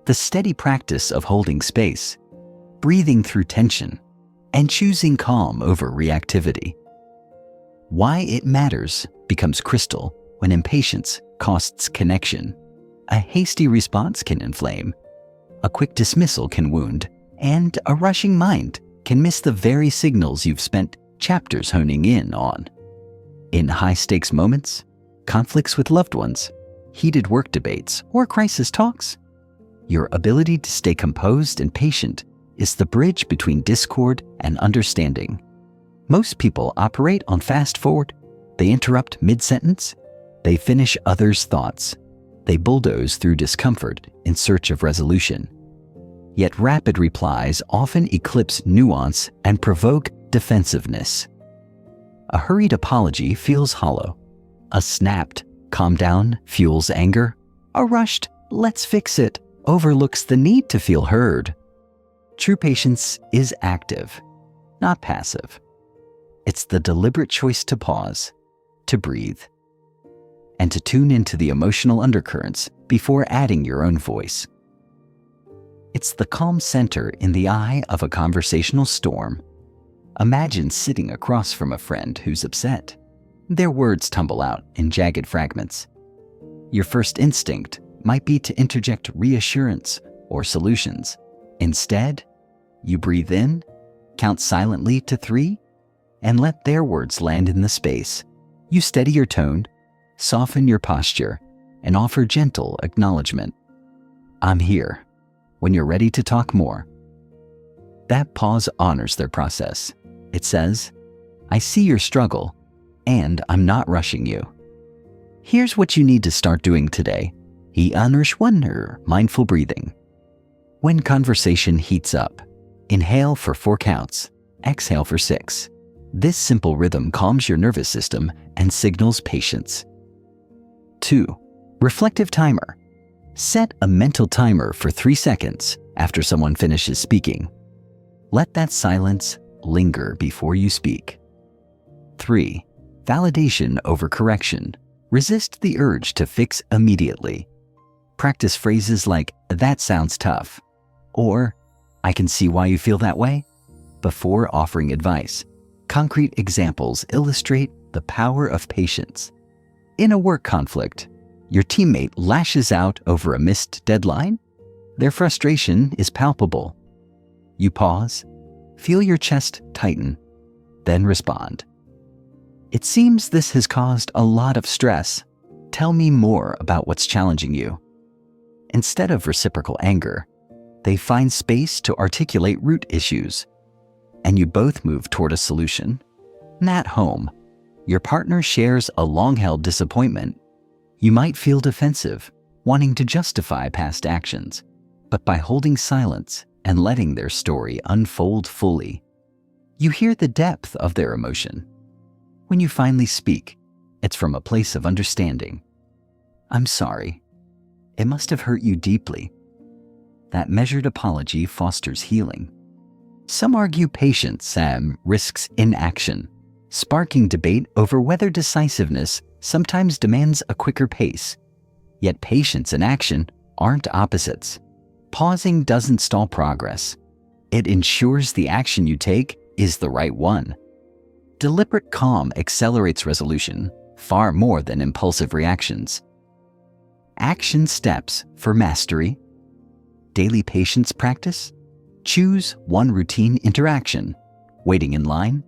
The steady practice of holding space, breathing through tension, and choosing calm over reactivity. Why it matters becomes crystal when impatience costs connection. A hasty response can inflame, a quick dismissal can wound, and a rushing mind can miss the very signals you've spent chapters honing in on. In high-stakes moments, conflicts with loved ones, heated work debates, or crisis talks, your ability to stay composed and patient is the bridge between discord and understanding. Most people operate on fast forward. They interrupt mid-sentence. They finish others' thoughts. They bulldoze through discomfort in search of resolution. Yet rapid replies often eclipse nuance and provoke defensiveness. A hurried apology feels hollow. A snapped, calm down fuels anger. A rushed, let's fix it, overlooks the need to feel heard. True patience is active, not passive. It's the deliberate choice to pause, to breathe, and to tune into the emotional undercurrents before adding your own voice. It's the calm center in the eye of a conversational storm. Imagine sitting across from a friend who's upset. Their words tumble out in jagged fragments. Your first instinct might be to interject reassurance or solutions. Instead, you breathe in, count silently to 3, and let their words land in the space. You steady your tone, soften your posture, and offer gentle acknowledgement. I'm here when you're ready to talk more. That pause honors their process. It says, I see your struggle, and I'm not rushing you. Here's what you need to start doing today. Mindful breathing. When conversation heats up, inhale for 4 counts, exhale for 6. This simple rhythm calms your nervous system and signals patience. 2. Reflective timer. Set a mental timer for 3 seconds after someone finishes speaking. Let that silence linger before you speak. 3. Validation over correction. Resist the urge to fix immediately. Practice phrases like, "That sounds tough," or "I can see why you feel that way," before offering advice. Concrete examples illustrate the power of patience. In a work conflict, your teammate lashes out over a missed deadline. Their frustration is palpable. You pause, feel your chest tighten, then respond. "It seems this has caused a lot of stress. Tell me more about what's challenging you." Instead of reciprocal anger, they find space to articulate root issues, and you both move toward a solution. At home, your partner shares a long-held disappointment. You might feel defensive, wanting to justify past actions, but by holding silence and letting their story unfold fully, you hear the depth of their emotion. When you finally speak, it's from a place of understanding. "I'm sorry. It must have hurt you deeply." That measured apology fosters healing. Some argue patience risks inaction, sparking debate over whether decisiveness sometimes demands a quicker pace. Yet patience and action aren't opposites. Pausing doesn't stall progress. It ensures the action you take is the right one. Deliberate calm accelerates resolution far more than impulsive reactions. Action steps for mastery. Daily patience practice. Choose one routine interaction: waiting in line,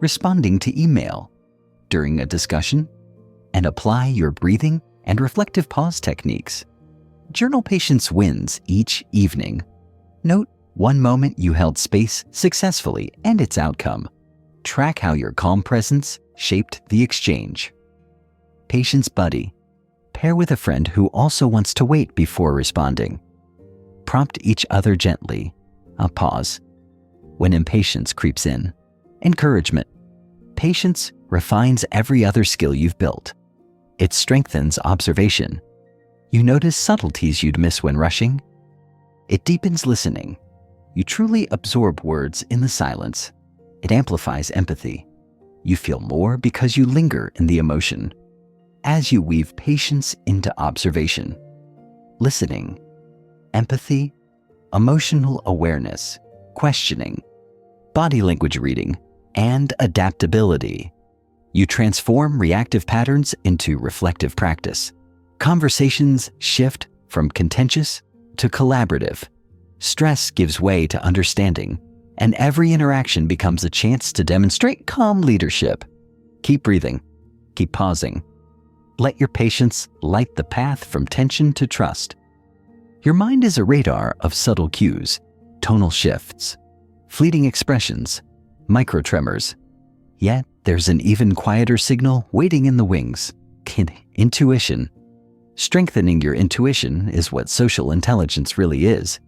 responding to email, during a discussion, and apply your breathing and reflective pause techniques. Journal patience wins each evening. Note one moment you held space successfully and its outcome. Track how your calm presence shaped the exchange. Patience buddy. Pair with a friend who also wants to wait before responding. Prompt each other gently. A pause. When impatience creeps in. Encouragement. Patience refines every other skill you've built. It strengthens observation. You notice subtleties you'd miss when rushing. It deepens listening. You truly absorb words in the silence. It amplifies empathy. You feel more because you linger in the emotion. As you weave patience into observation, listening, empathy, emotional awareness, questioning, body language reading, and adaptability, you transform reactive patterns into reflective practice. Conversations shift from contentious to collaborative. Stress gives way to understanding, and every interaction becomes a chance to demonstrate calm leadership. Keep breathing. Keep pausing. Let your patience light the path from tension to trust. Your mind is a radar of subtle cues, tonal shifts, fleeting expressions, microtremors. Yet there's an even quieter signal waiting in the wings: intuition. Strengthening your intuition is what social intelligence really is.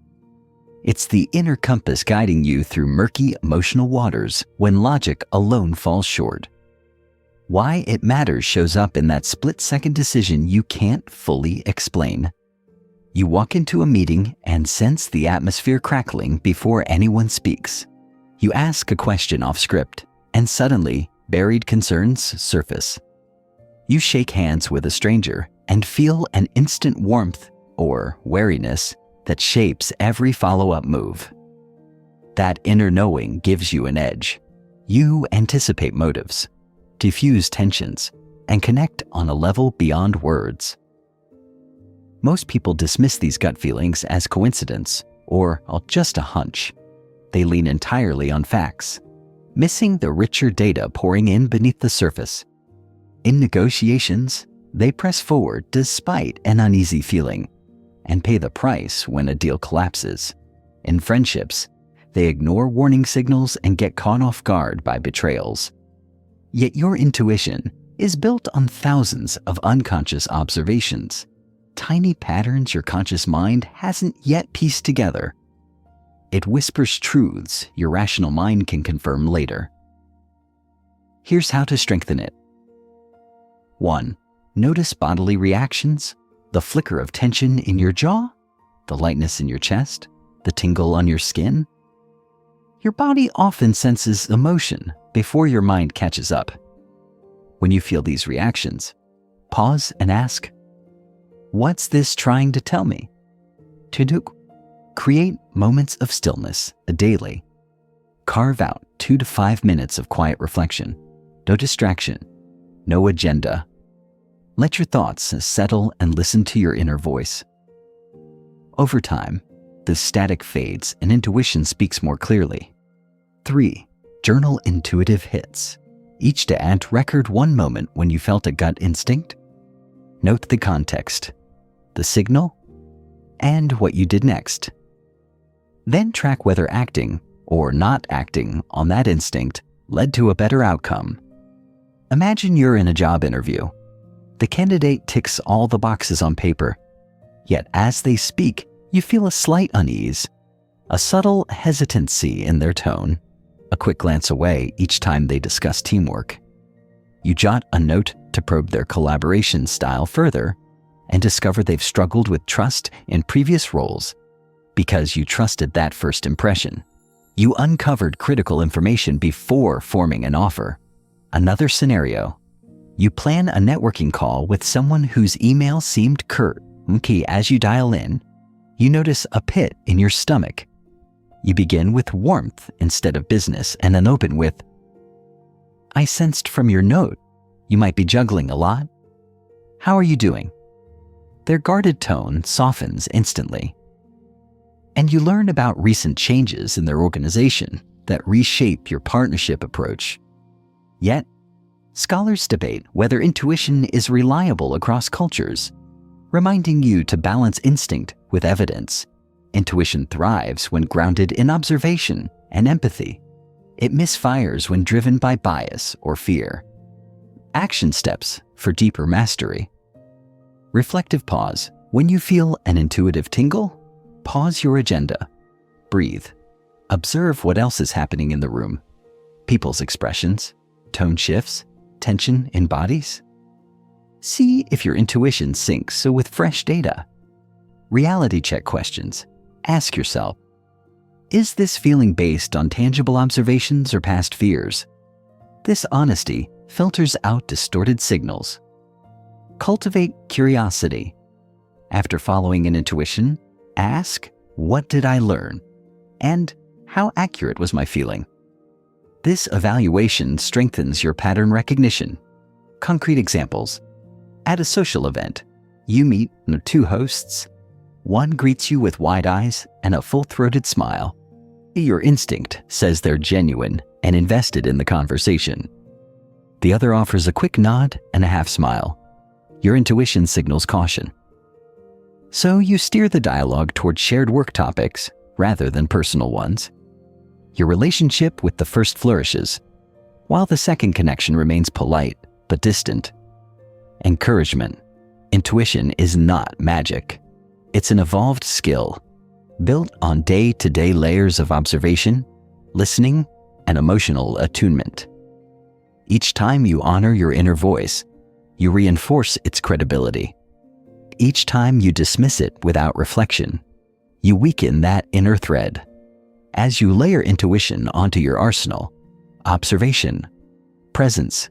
It's the inner compass guiding you through murky emotional waters when logic alone falls short. Why it matters shows up in that split-second decision you can't fully explain. You walk into a meeting and sense the atmosphere crackling before anyone speaks. You ask a question off script, and suddenly, buried concerns surface. You shake hands with a stranger and feel an instant warmth or wariness that shapes every follow-up move. That inner knowing gives you an edge. You anticipate motives, diffuse tensions, and connect on a level beyond words. Most people dismiss these gut feelings as coincidence or just a hunch. They lean entirely on facts, missing the richer data pouring in beneath the surface. In negotiations, they press forward despite an uneasy feeling and pay the price when a deal collapses. In friendships, they ignore warning signals and get caught off guard by betrayals. Yet your intuition is built on thousands of unconscious observations, tiny patterns your conscious mind hasn't yet pieced together. It whispers truths your rational mind can confirm later. Here's how to strengthen it. 1. Notice bodily reactions, the flicker of tension in your jaw, the lightness in your chest, the tingle on your skin. Your body often senses emotion before your mind catches up. When you feel these reactions, pause and ask, what's this trying to tell me? Create moments of stillness daily. Carve out 2 to 5 minutes of quiet reflection. No distraction, no agenda. Let your thoughts settle and listen to your inner voice. Over time, the static fades and intuition speaks more clearly. 3. Journal intuitive hits. Each day record one moment when you felt a gut instinct. Note the context, the signal, and what you did next. Then track whether acting or not acting on that instinct led to a better outcome. Imagine you're in a job interview. The candidate ticks all the boxes on paper, yet as they speak, you feel a slight unease, a subtle hesitancy in their tone, a quick glance away each time they discuss teamwork. You jot a note to probe their collaboration style further and discover they've struggled with trust in previous roles because you trusted that first impression. You uncovered critical information before forming an offer. Another scenario. You plan a networking call with someone whose email seemed curt. As you dial in, you notice a pit in your stomach. You begin with warmth instead of business and then open with, I sensed from your note you might be juggling a lot. How are you doing? Their guarded tone softens instantly. And you learn about recent changes in their organization that reshape your partnership approach. Yet, scholars debate whether intuition is reliable across cultures, reminding you to balance instinct with evidence. Intuition thrives when grounded in observation and empathy. It misfires when driven by bias or fear. Action steps for deeper mastery. Reflective pause. When you feel an intuitive tingle, pause your agenda. Breathe. Observe what else is happening in the room. People's expressions, tone shifts, tension in bodies. See if your intuition syncs with fresh data. Reality check questions. Ask yourself, is this feeling based on tangible observations or past fears? This honesty filters out distorted signals. Cultivate curiosity. After following an intuition, ask, what did I learn? And how accurate was my feeling? This evaluation strengthens your pattern recognition. Concrete examples. At a social event, you meet 2 hosts. One greets you with wide eyes and a full-throated smile. Your instinct says they're genuine and invested in the conversation. The other offers a quick nod and a half smile. Your intuition signals caution. So you steer the dialogue toward shared work topics rather than personal ones. Your relationship with the first flourishes, while the second connection remains polite but distant. Encouragement. Intuition is not magic. It's an evolved skill, built on day-to-day layers of observation, listening, and emotional attunement. Each time you honor your inner voice, you reinforce its credibility. Each time you dismiss it without reflection, you weaken that inner thread. As you layer intuition onto your arsenal, observation, presence,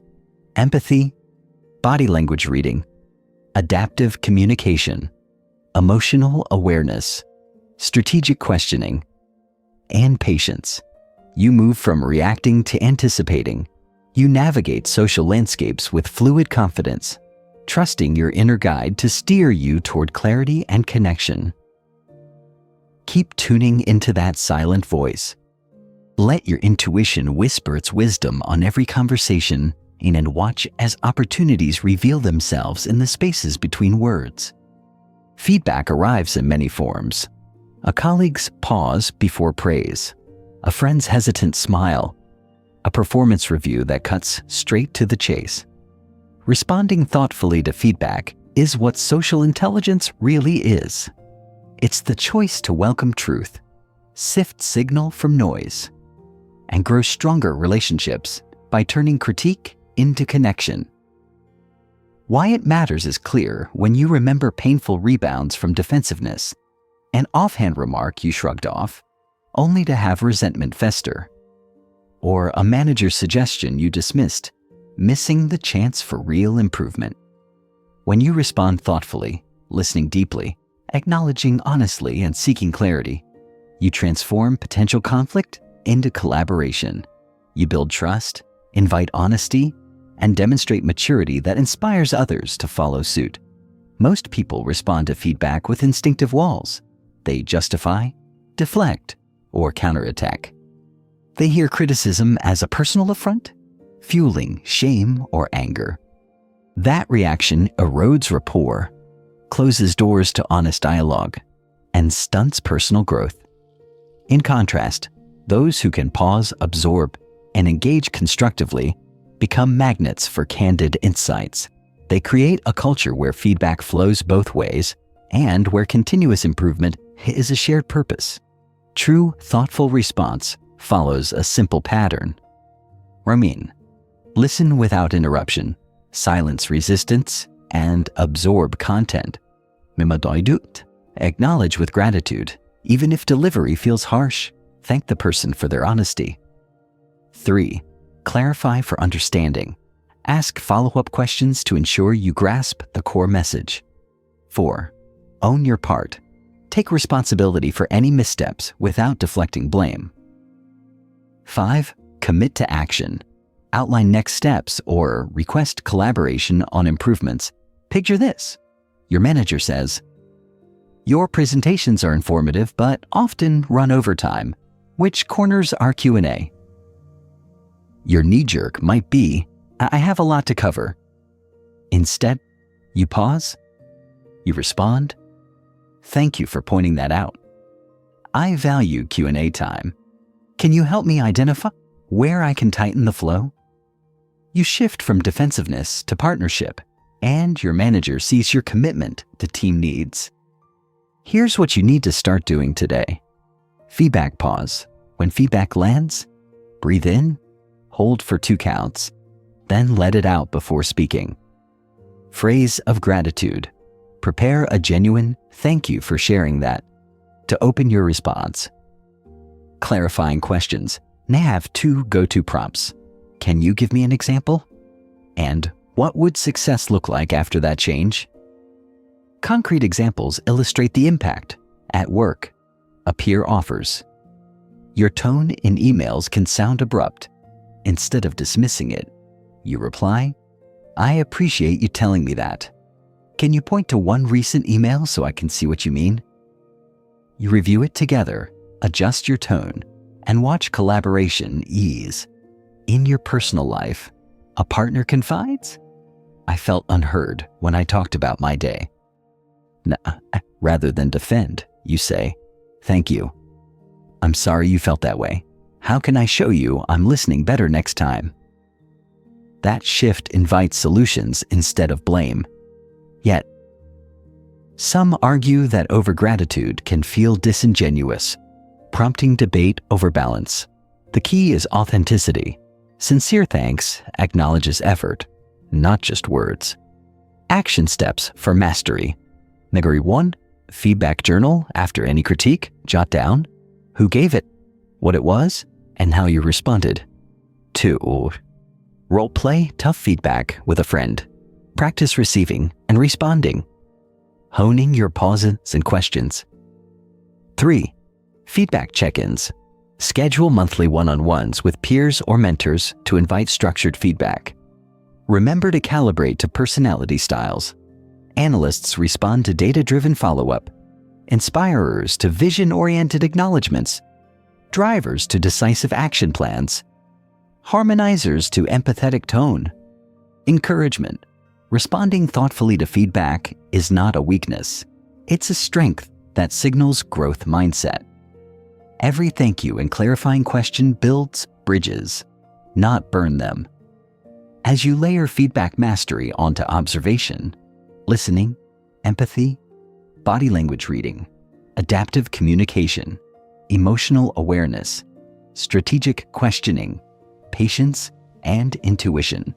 empathy, body language reading, adaptive communication, emotional awareness, strategic questioning, and patience, you move from reacting to anticipating. You navigate social landscapes with fluid confidence, trusting your inner guide to steer you toward clarity and connection. Keep tuning into that silent voice. Let your intuition whisper its wisdom on every conversation and watch as opportunities reveal themselves in the spaces between words. Feedback arrives in many forms. A colleague's pause before praise, a friend's hesitant smile, a performance review that cuts straight to the chase. Responding thoughtfully to feedback is what social intelligence really is. It's the choice to welcome truth, sift signal from noise, and grow stronger relationships by turning critique into connection. Why it matters is clear when you remember painful rebounds from defensiveness, an offhand remark you shrugged off, only to have resentment fester, or a manager's suggestion you dismissed, missing the chance for real improvement. When you respond thoughtfully, listening deeply, acknowledging honestly, and seeking clarity, you transform potential conflict into collaboration. You build trust, invite honesty, and demonstrate maturity that inspires others to follow suit. Most people respond to feedback with instinctive walls. They justify, deflect, or counterattack. They hear criticism as a personal affront, fueling shame or anger. That reaction erodes rapport, closes doors to honest dialogue, and stunts personal growth. In contrast, those who can pause, absorb, and engage constructively become magnets for candid insights. They create a culture where feedback flows both ways and where continuous improvement is a shared purpose. True, thoughtful response follows a simple pattern. Ramin: listen without interruption, silence resistance, and absorb content. Mimadoidut: acknowledge with gratitude, even if delivery feels harsh. Thank the person for their honesty. 3. Clarify for understanding. Ask follow-up questions to ensure you grasp the core message. 4. Own your part. Take responsibility for any missteps without deflecting blame. 5. Commit to action. Outline next steps or request collaboration on improvements. Picture this. Your manager says, "Your presentations are informative but often run over time. Which corners our Q&A?" Your knee-jerk might be, "I have a lot to cover." Instead, you pause, you respond, "Thank you for pointing that out. I value Q&A time. Can you help me identify where I can tighten the flow?" You shift from defensiveness to partnership, and your manager sees your commitment to team needs. Here's what you need to start doing today. Feedback pause. When feedback lands, breathe in, hold for 2 counts, then let it out before speaking. Phrase of gratitude. Prepare a genuine "thank you for sharing that" to open your response. Clarifying questions. Now have 2 go-to prompts. Can you give me an example? And what would success look like after that change? Concrete examples illustrate the impact. At work, a peer offers. Your tone in emails can sound abrupt. Instead of dismissing it, you reply, "I appreciate you telling me that. Can you point to one recent email so I can see what you mean?" You review it together, adjust your tone, and watch collaboration ease. In your personal life, a partner confides, "I felt unheard when I talked about my day." Rather than defend, you say, "Thank you. I'm sorry you felt that way. How can I show you I'm listening better next time?" That shift invites solutions instead of blame. Yet, some argue that overgratitude can feel disingenuous, prompting debate over balance. The key is authenticity. Sincere thanks acknowledges effort, not just words. Action steps for mastery. Negari 1, feedback journal. After any critique, jot down who gave it, what it was, and how you responded. 2. Role play tough feedback with a friend. Practice receiving and responding, honing your pauses and questions. 3. Feedback check-ins. Schedule monthly one-on-ones with peers or mentors to invite structured feedback. Remember to calibrate to personality styles. Analysts respond to data-driven follow-up. Inspirers to vision-oriented acknowledgments. Drivers to decisive action plans. Harmonizers to empathetic tone. Encouragement. Responding thoughtfully to feedback is not a weakness. It's a strength that signals growth mindset. Every thank you and clarifying question builds bridges, not burn them. As you layer feedback mastery onto observation, listening, empathy, body language reading, adaptive communication, emotional awareness, strategic questioning, patience, and intuition,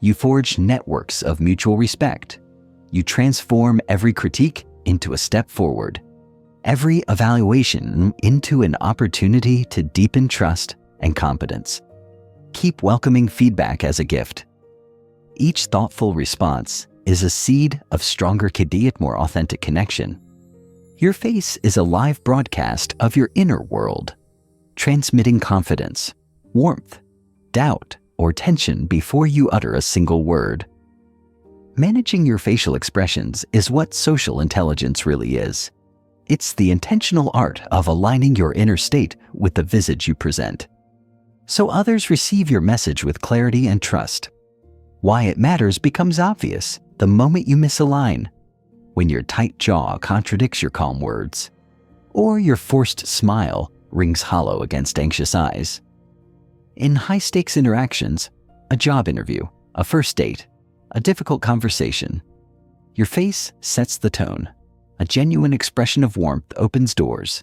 You forge networks of mutual respect. You transform every critique into a step forward, every evaluation into an opportunity to deepen trust and competence. Keep welcoming feedback as a gift. Each thoughtful response is a seed of stronger, more authentic connection. Your face is a live broadcast of your inner world, transmitting confidence, warmth, doubt, or tension before you utter a single word. Managing your facial expressions is what social intelligence really is. It's the intentional art of aligning your inner state with the visage you present, so others receive your message with clarity and trust. Why it matters becomes obvious the moment you misalign, when your tight jaw contradicts your calm words, or your forced smile rings hollow against anxious eyes. In high-stakes interactions, a job interview, a first date, a difficult conversation, your face sets the tone. A genuine expression of warmth opens doors.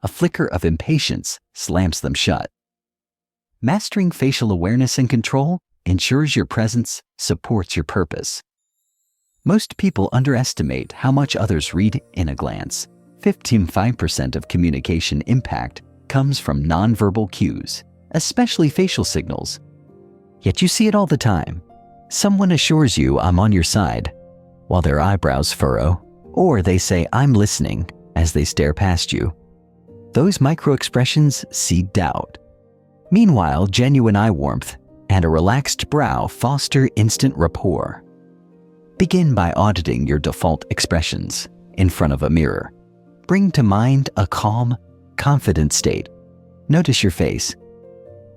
A flicker of impatience slams them shut. Mastering facial awareness and control ensures your presence supports your purpose. Most people underestimate how much others read in a glance. 15% of communication impact comes from nonverbal cues, especially facial signals. Yet you see it all the time. Someone assures you, "I'm on your side," while their eyebrows furrow, or they say, "I'm listening," as they stare past you. Those micro-expressions seed doubt. Meanwhile, genuine eye warmth and a relaxed brow foster instant rapport. Begin by auditing your default expressions in front of a mirror. Bring to mind a calm, confident state. Notice your face.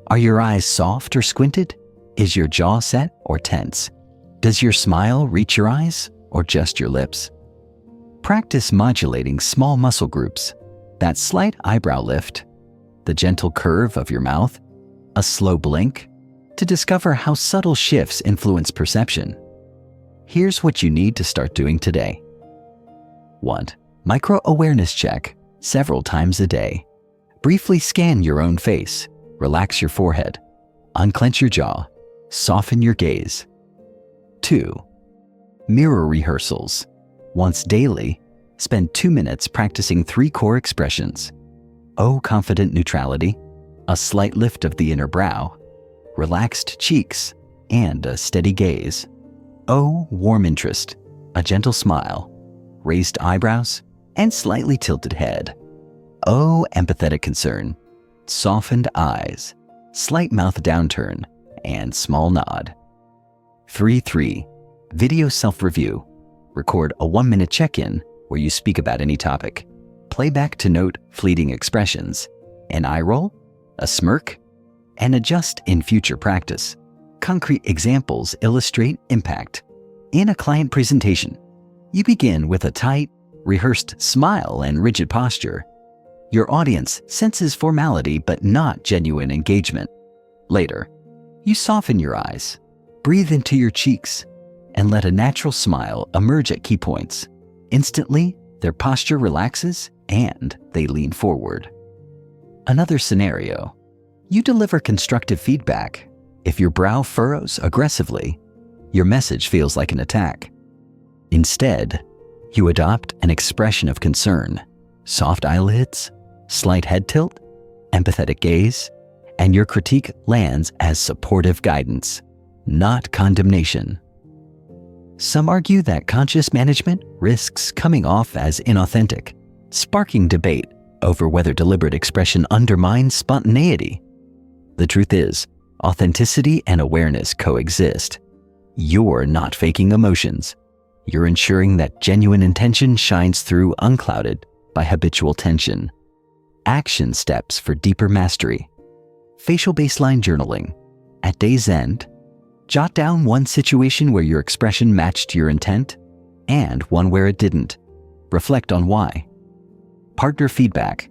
Are your eyes soft or squinted? Is your jaw set or tense? Does your smile reach your eyes or just your lips? Practice modulating small muscle groups, that slight eyebrow lift, the gentle curve of your mouth, a slow blink, to discover how subtle shifts influence perception. Here's what you need to start doing today. 1. Micro-awareness check several times a day. Briefly scan your own face, relax your forehead, unclench your jaw, soften your gaze. 2. Mirror rehearsals. Once daily, spend 2 minutes practicing 3 core expressions. O, confident neutrality, a slight lift of the inner brow, relaxed cheeks, and a steady gaze. O, warm interest, a gentle smile, raised eyebrows, and slightly tilted head. O, empathetic concern, softened eyes, slight mouth downturn, and small nod. 3. Video self-review. Record a 1-minute check-in where you speak about any topic. Play back to note fleeting expressions, an eye roll, a smirk, and adjust in future practice. Concrete examples illustrate impact. In a client presentation, you begin with a tight, rehearsed smile and rigid posture. Your audience senses formality but not genuine engagement. Later, you soften your eyes, breathe into your cheeks, and let a natural smile emerge at key points. Instantly, their posture relaxes and they lean forward. Another scenario. You deliver constructive feedback. If your brow furrows aggressively, your message feels like an attack. Instead, you adopt an expression of concern, soft eyelids, slight head tilt, empathetic gaze, and your critique lands as supportive guidance, not condemnation. Some argue that conscious management risks coming off as inauthentic, sparking debate over whether deliberate expression undermines spontaneity. The truth is, authenticity and awareness coexist. You're not faking emotions. You're ensuring that genuine intention shines through unclouded by habitual tension. Action steps for deeper mastery. Facial baseline journaling. At day's end, jot down one situation where your expression matched your intent and one where it didn't. Reflect on why. Partner feedback.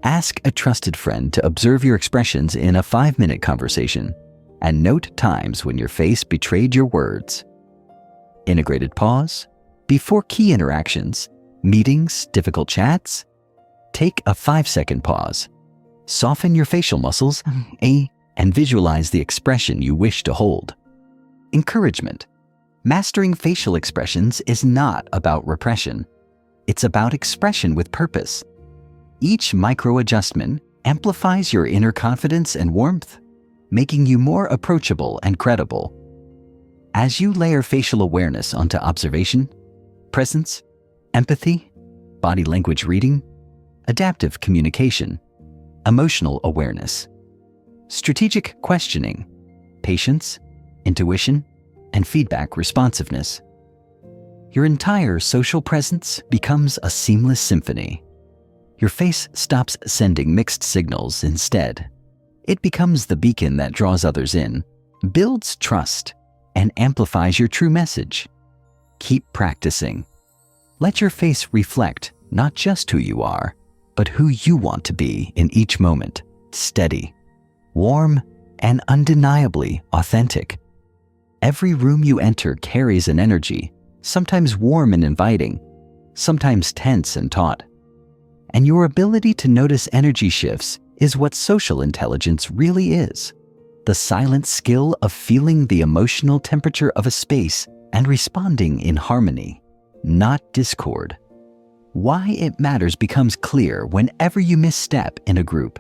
Ask a trusted friend to observe your expressions in a 5-minute conversation and note times when your face betrayed your words. Integrated pause. Before key interactions, meetings, difficult chats, take a 5-second pause. Soften your facial muscles and visualize the expression you wish to hold. encouragement. Mastering facial expressions is not about repression. It's about expression with purpose. Each micro-adjustment amplifies your inner confidence and warmth, making you more approachable and credible. As you layer facial awareness onto observation, presence, empathy, body language reading, adaptive communication, emotional awareness, strategic questioning, patience, intuition, and feedback responsiveness, your entire social presence becomes a seamless symphony. Your face stops sending mixed signals instead. It becomes the beacon that draws others in, builds trust, and amplifies your true message. Keep practicing. Let your face reflect not just who you are, but who you want to be in each moment. Steady, warm, and undeniably authentic. Every room you enter carries an energy, sometimes warm and inviting, sometimes tense and taut. And your ability to notice energy shifts is what social intelligence really is. The silent skill of feeling the emotional temperature of a space and responding in harmony, not discord. Why it matters becomes clear whenever you misstep in a group.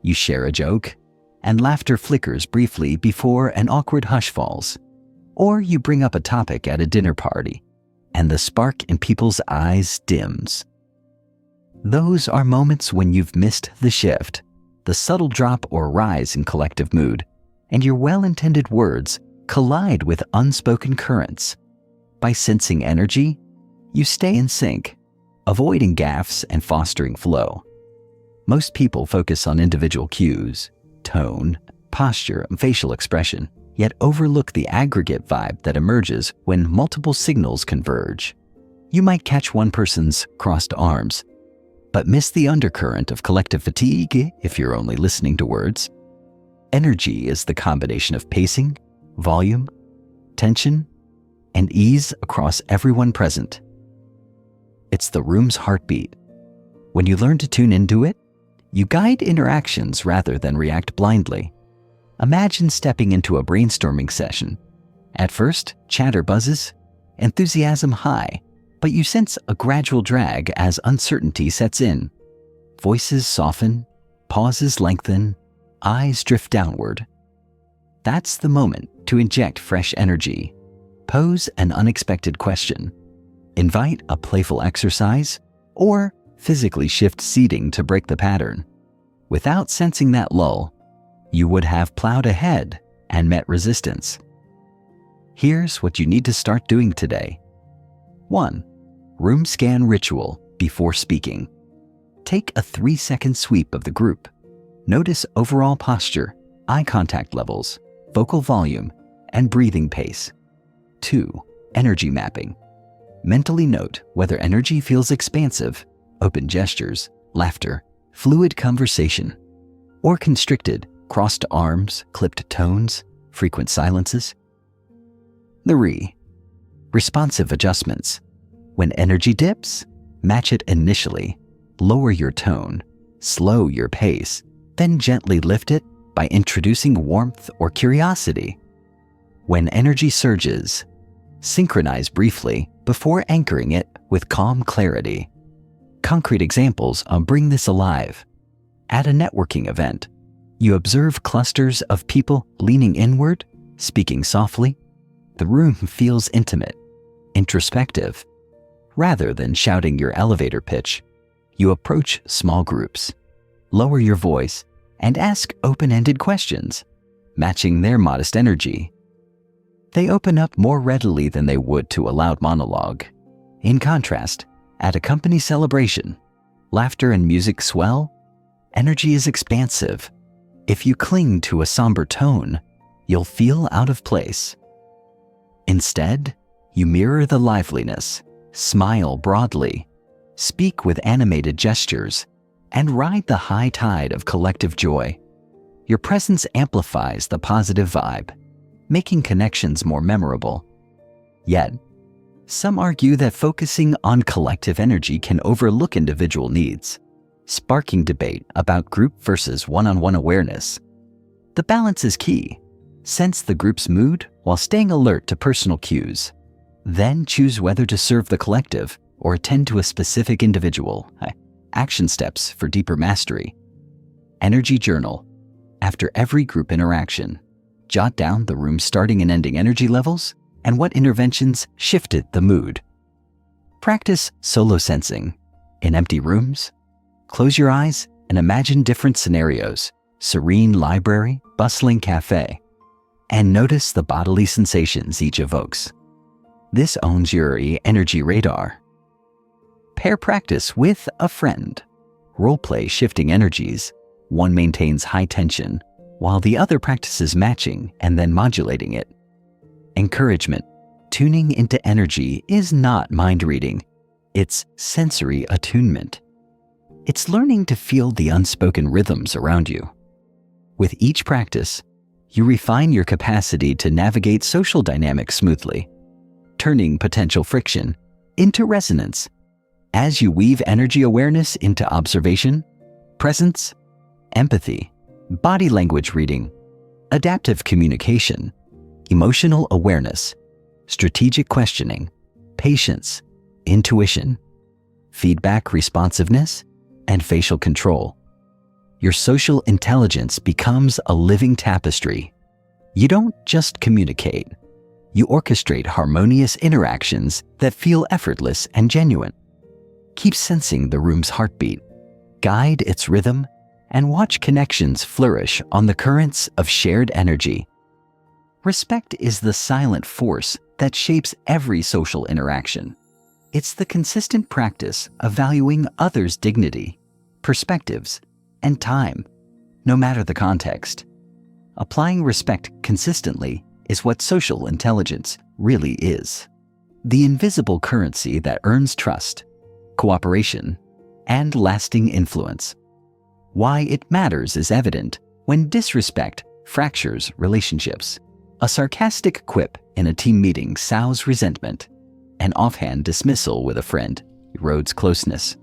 You share a joke, and laughter flickers briefly before an awkward hush falls. Or you bring up a topic at a dinner party, and the spark in people's eyes dims. Those are moments when you've missed the shift, the subtle drop or rise in collective mood, and your well-intended words collide with unspoken currents. By sensing energy, you stay in sync, avoiding gaffes and fostering flow. Most people focus on individual cues, tone, posture, and facial expression, yet overlook the aggregate vibe that emerges when multiple signals converge. You might catch one person's crossed arms, but miss the undercurrent of collective fatigue if you're only listening to words. Energy is the combination of pacing, volume, tension, and ease across everyone present. It's the room's heartbeat. When you learn to tune into it, you guide interactions rather than react blindly. Imagine stepping into a brainstorming session. At first, chatter buzzes, enthusiasm high, but you sense a gradual drag as uncertainty sets in. Voices soften, pauses lengthen, eyes drift downward. That's the moment to inject fresh energy. Pose an unexpected question. Invite a playful exercise, or physically shift seating to break the pattern. Without sensing that lull, you would have plowed ahead and met resistance. Here's what you need to start doing today. 1. Room scan ritual before speaking. Take a 3-second sweep of the group. Notice overall posture, eye contact levels, vocal volume, and breathing pace. 2. Energy mapping. Mentally note whether energy feels expansive, open gestures, laughter, fluid conversation, or constricted, crossed arms, clipped tones, frequent silences. 3. Responsive adjustments. When energy dips, match it initially. Lower your tone, slow your pace, then gently lift it by introducing warmth or curiosity. When energy surges, synchronize briefly before anchoring it with calm clarity. Concrete examples bring this alive. At a networking event, you observe clusters of people leaning inward, speaking softly. The room feels intimate, introspective. Rather than shouting your elevator pitch, you approach small groups, lower your voice, and ask open-ended questions, matching their modest energy. They open up more readily than they would to a loud monologue. In contrast, at a company celebration, laughter and music swell, energy is expansive. If you cling to a somber tone, you'll feel out of place. Instead, you mirror the liveliness, smile broadly, speak with animated gestures, and ride the high tide of collective joy. Your presence amplifies the positive vibe, making connections more memorable. Yet, some argue that focusing on collective energy can overlook individual needs, sparking debate about group versus one-on-one awareness. The balance is key. Sense the group's mood while staying alert to personal cues. Then choose whether to serve the collective or attend to a specific individual. Action steps for deeper mastery. Energy journal. After every group interaction, jot down the room's starting and ending energy levels and what interventions shifted the mood. Practice solo sensing. In empty rooms, close your eyes and imagine different scenarios: serene library, bustling cafe, and notice the bodily sensations each evokes. This owns your energy radar. Pair practice with a friend. Role-play shifting energies. One maintains high tension, while the other practices matching and then modulating it. Encouragement. Tuning into energy is not mind reading. It's sensory attunement. It's learning to feel the unspoken rhythms around you. With each practice, you refine your capacity to navigate social dynamics smoothly, turning potential friction into resonance as you weave energy awareness into observation, presence, empathy, body language reading, adaptive communication, emotional awareness, strategic questioning, patience, intuition, feedback responsiveness, and facial control. Your social intelligence becomes a living tapestry. You don't just communicate. You orchestrate harmonious interactions that feel effortless and genuine. Keep sensing the room's heartbeat, guide its rhythm, and watch connections flourish on the currents of shared energy. Respect is the silent force that shapes every social interaction. It's the consistent practice of valuing others' dignity, perspectives, and time, no matter the context. Applying respect consistently is what social intelligence really is. The invisible currency that earns trust, cooperation, and lasting influence. Why it matters is evident when disrespect fractures relationships. A sarcastic quip in a team meeting sows resentment. An offhand dismissal with a friend erodes closeness.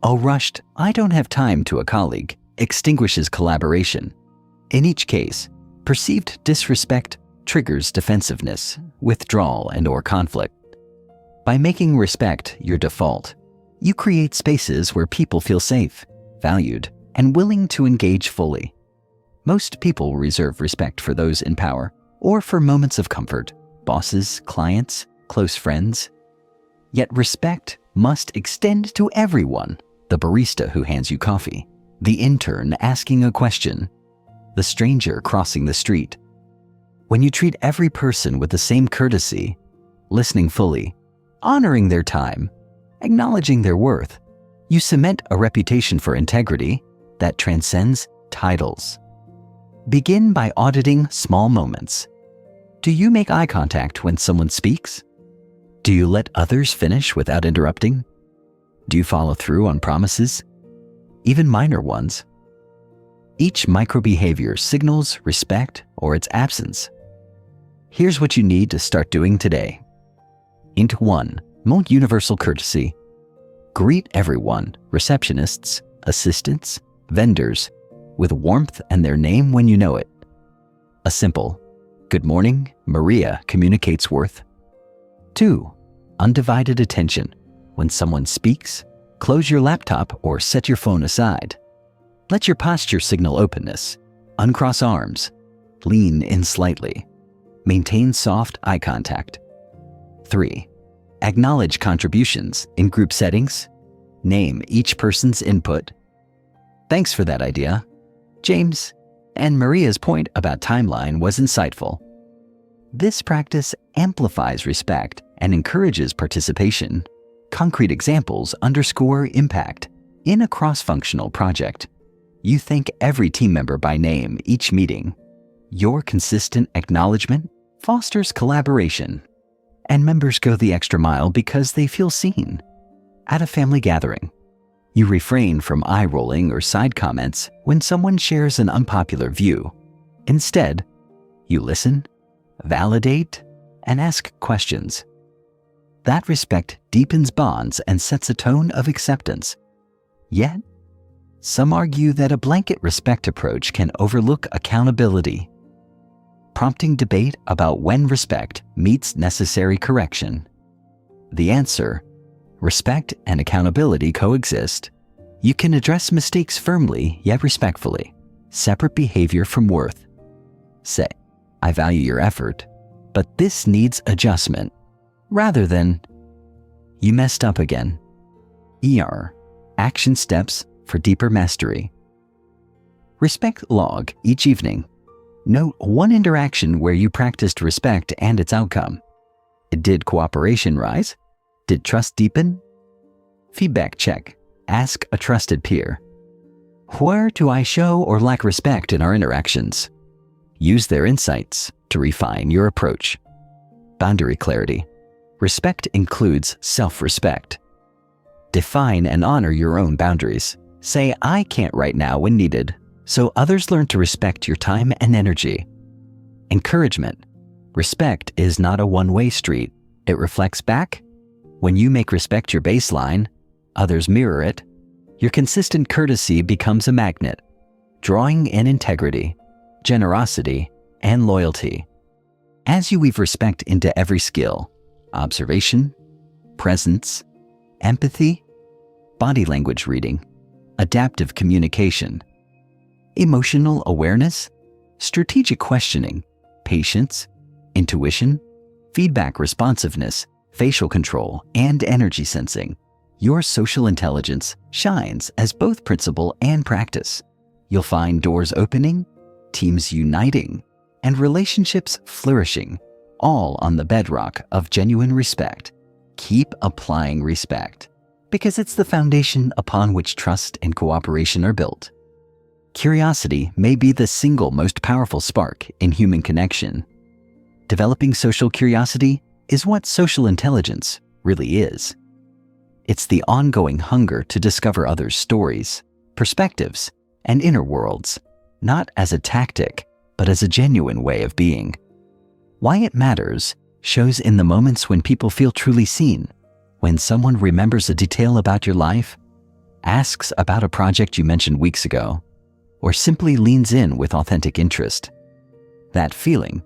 A rushed, "I don't have time" to a colleague extinguishes collaboration. In each case, perceived disrespect triggers defensiveness, withdrawal, and/or conflict. By making respect your default, you create spaces where people feel safe, valued, and willing to engage fully. Most people reserve respect for those in power or for moments of comfort, bosses, clients, close friends. Yet respect must extend to everyone: the barista who hands you coffee, the intern asking a question, the stranger crossing the street. When you treat every person with the same courtesy, listening fully, honoring their time, acknowledging their worth, you cement a reputation for integrity that transcends titles. Begin by auditing small moments. Do you make eye contact when someone speaks? Do you let others finish without interrupting? Do you follow through on promises, even minor ones? Each micro-behavior signals respect or its absence. Here's what you need to start doing today. Int 1. Universal courtesy. Greet everyone, receptionists, assistants, vendors, with warmth and their name when you know it. A simple, "Good morning, Maria," communicates worth. 2. Undivided attention. When someone speaks, close your laptop or set your phone aside. Let your posture signal openness. Uncross arms. Lean in slightly. Maintain soft eye contact. 3. Acknowledge contributions in group settings. Name each person's input. "Thanks for that idea, James, and Maria's point about timeline was insightful." This practice amplifies respect and encourages participation. Concrete examples underscore impact. In a cross-functional project, you thank every team member by name each meeting. Your consistent acknowledgement fosters collaboration, and members go the extra mile because they feel seen. At a family gathering, you refrain from eye-rolling or side comments when someone shares an unpopular view. Instead, you listen, validate, and ask questions. That respect deepens bonds and sets a tone of acceptance. Yet, some argue that a blanket respect approach can overlook accountability. prompting debate about when respect meets necessary correction. The answer: respect and accountability coexist. You can address mistakes firmly yet respectfully, separate behavior from worth. Say, "I value your effort, but this needs adjustment," rather than, "You messed up again." Action steps for deeper mastery. Respect log each evening. Note one interaction where you practiced respect and its outcome. Did cooperation rise? Did trust deepen? Feedback check. Ask a trusted peer. Where do I show or lack respect in our interactions? Use their insights to refine your approach. Boundary clarity. Respect includes self-respect. Define and honor your own boundaries. Say, "I can't right now" when needed, so others learn to respect your time and energy. Encouragement. Respect is not a one-way street. It reflects back. When you make respect your baseline, others mirror it. Your consistent courtesy becomes a magnet, drawing in integrity, generosity, and loyalty. As you weave respect into every skill, observation, presence, empathy, body language reading, adaptive communication, emotional awareness, strategic questioning, patience, intuition, feedback responsiveness, facial control, and energy sensing, your social intelligence shines as both principle and practice. You'll find doors opening, teams uniting, and relationships flourishing, all on the bedrock of genuine respect. Keep applying respect, because it's the foundation upon which trust and cooperation are built. Curiosity may be the single most powerful spark in human connection. Developing social curiosity is what social intelligence really is. It's the ongoing hunger to discover others' stories, perspectives, and inner worlds, not as a tactic, but as a genuine way of being. Why it matters shows in the moments when people feel truly seen, when someone remembers a detail about your life, asks about a project you mentioned weeks ago, or simply leans in with authentic interest. That feeling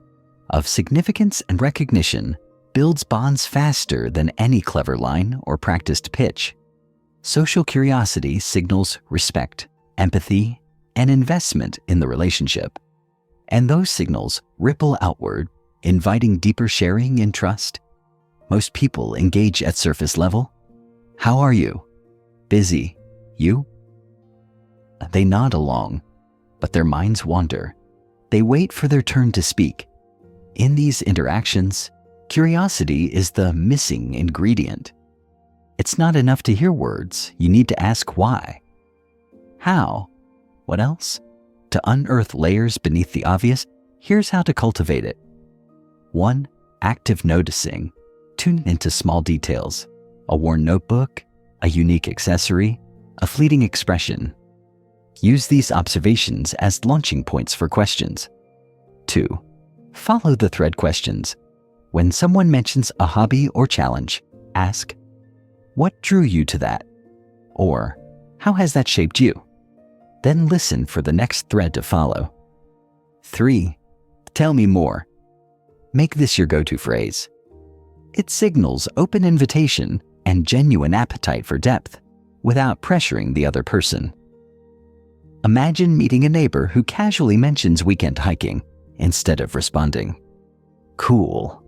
of significance and recognition builds bonds faster than any clever line or practiced pitch. Social curiosity signals respect, empathy, and investment in the relationship. And those signals ripple outward, inviting deeper sharing and trust. Most people engage at surface level. "How are you?" "Busy." "You?" They nod along, but their minds wander. They wait for their turn to speak. In these interactions, curiosity is the missing ingredient. It's not enough to hear words. You need to ask why. How? What else? To unearth layers beneath the obvious, here's how to cultivate it. 1. Active noticing. Tune into small details. A worn notebook, a unique accessory, a fleeting expression. Use these observations as launching points for questions. 2. Follow the thread questions. When someone mentions a hobby or challenge, ask, "What drew you to that?" Or, "How has that shaped you?" Then listen for the next thread to follow. 3. Tell me more. Make this your go-to phrase. It signals open invitation and genuine appetite for depth without pressuring the other person. Imagine meeting a neighbor who casually mentions weekend hiking instead of responding, "Cool."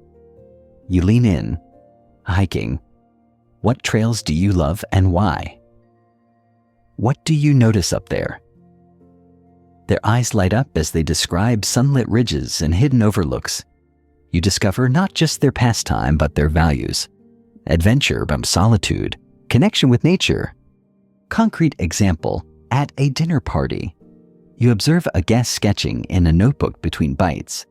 You lean in. "Hiking. What trails do you love and why?" "What do you notice up there?" Their eyes light up as they describe sunlit ridges and hidden overlooks. You discover not just their pastime, but their values. Adventure, solitude, connection with nature. Concrete example, at a dinner party. You observe a guest sketching in a notebook between bites.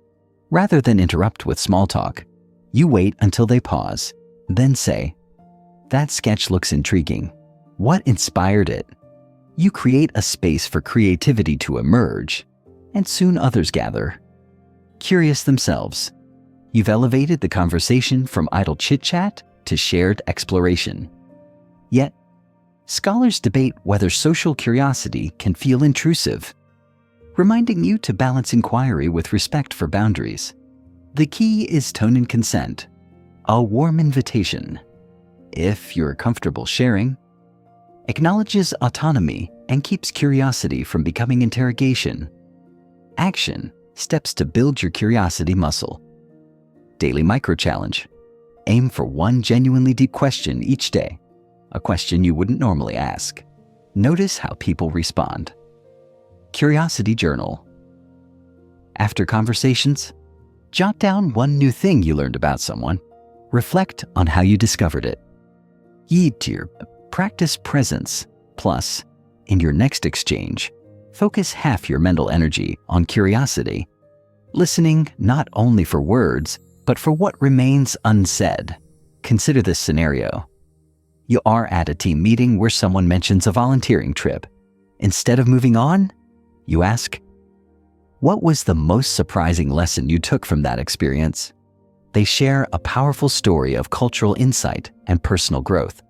Rather than interrupt with small talk, you wait until they pause, then say, "That sketch looks intriguing. What inspired it?" You create a space for creativity to emerge, and soon others gather. Curious themselves, you've elevated the conversation from idle chit-chat to shared exploration. Yet, scholars debate whether social curiosity can feel intrusive. reminding you to balance inquiry with respect for boundaries. The key is tone and consent, a warm invitation. If you're comfortable sharing, acknowledges autonomy and keeps curiosity from becoming interrogation. Action, steps to build your curiosity muscle. Daily micro-challenge. Aim for one genuinely deep question each day, a question you wouldn't normally ask. Notice how people respond. Curiosity journal. After conversations, jot down one new thing you learned about someone. Reflect on how you discovered it. Yeetir, practice presence. Plus, in your next exchange, focus half your mental energy on curiosity, listening not only for words, but for what remains unsaid. Consider this scenario. You are at a team meeting where someone mentions a volunteering trip. Instead of moving on, you ask, what was the most surprising lesson you took from that experience? They share a powerful story of cultural insight and personal growth.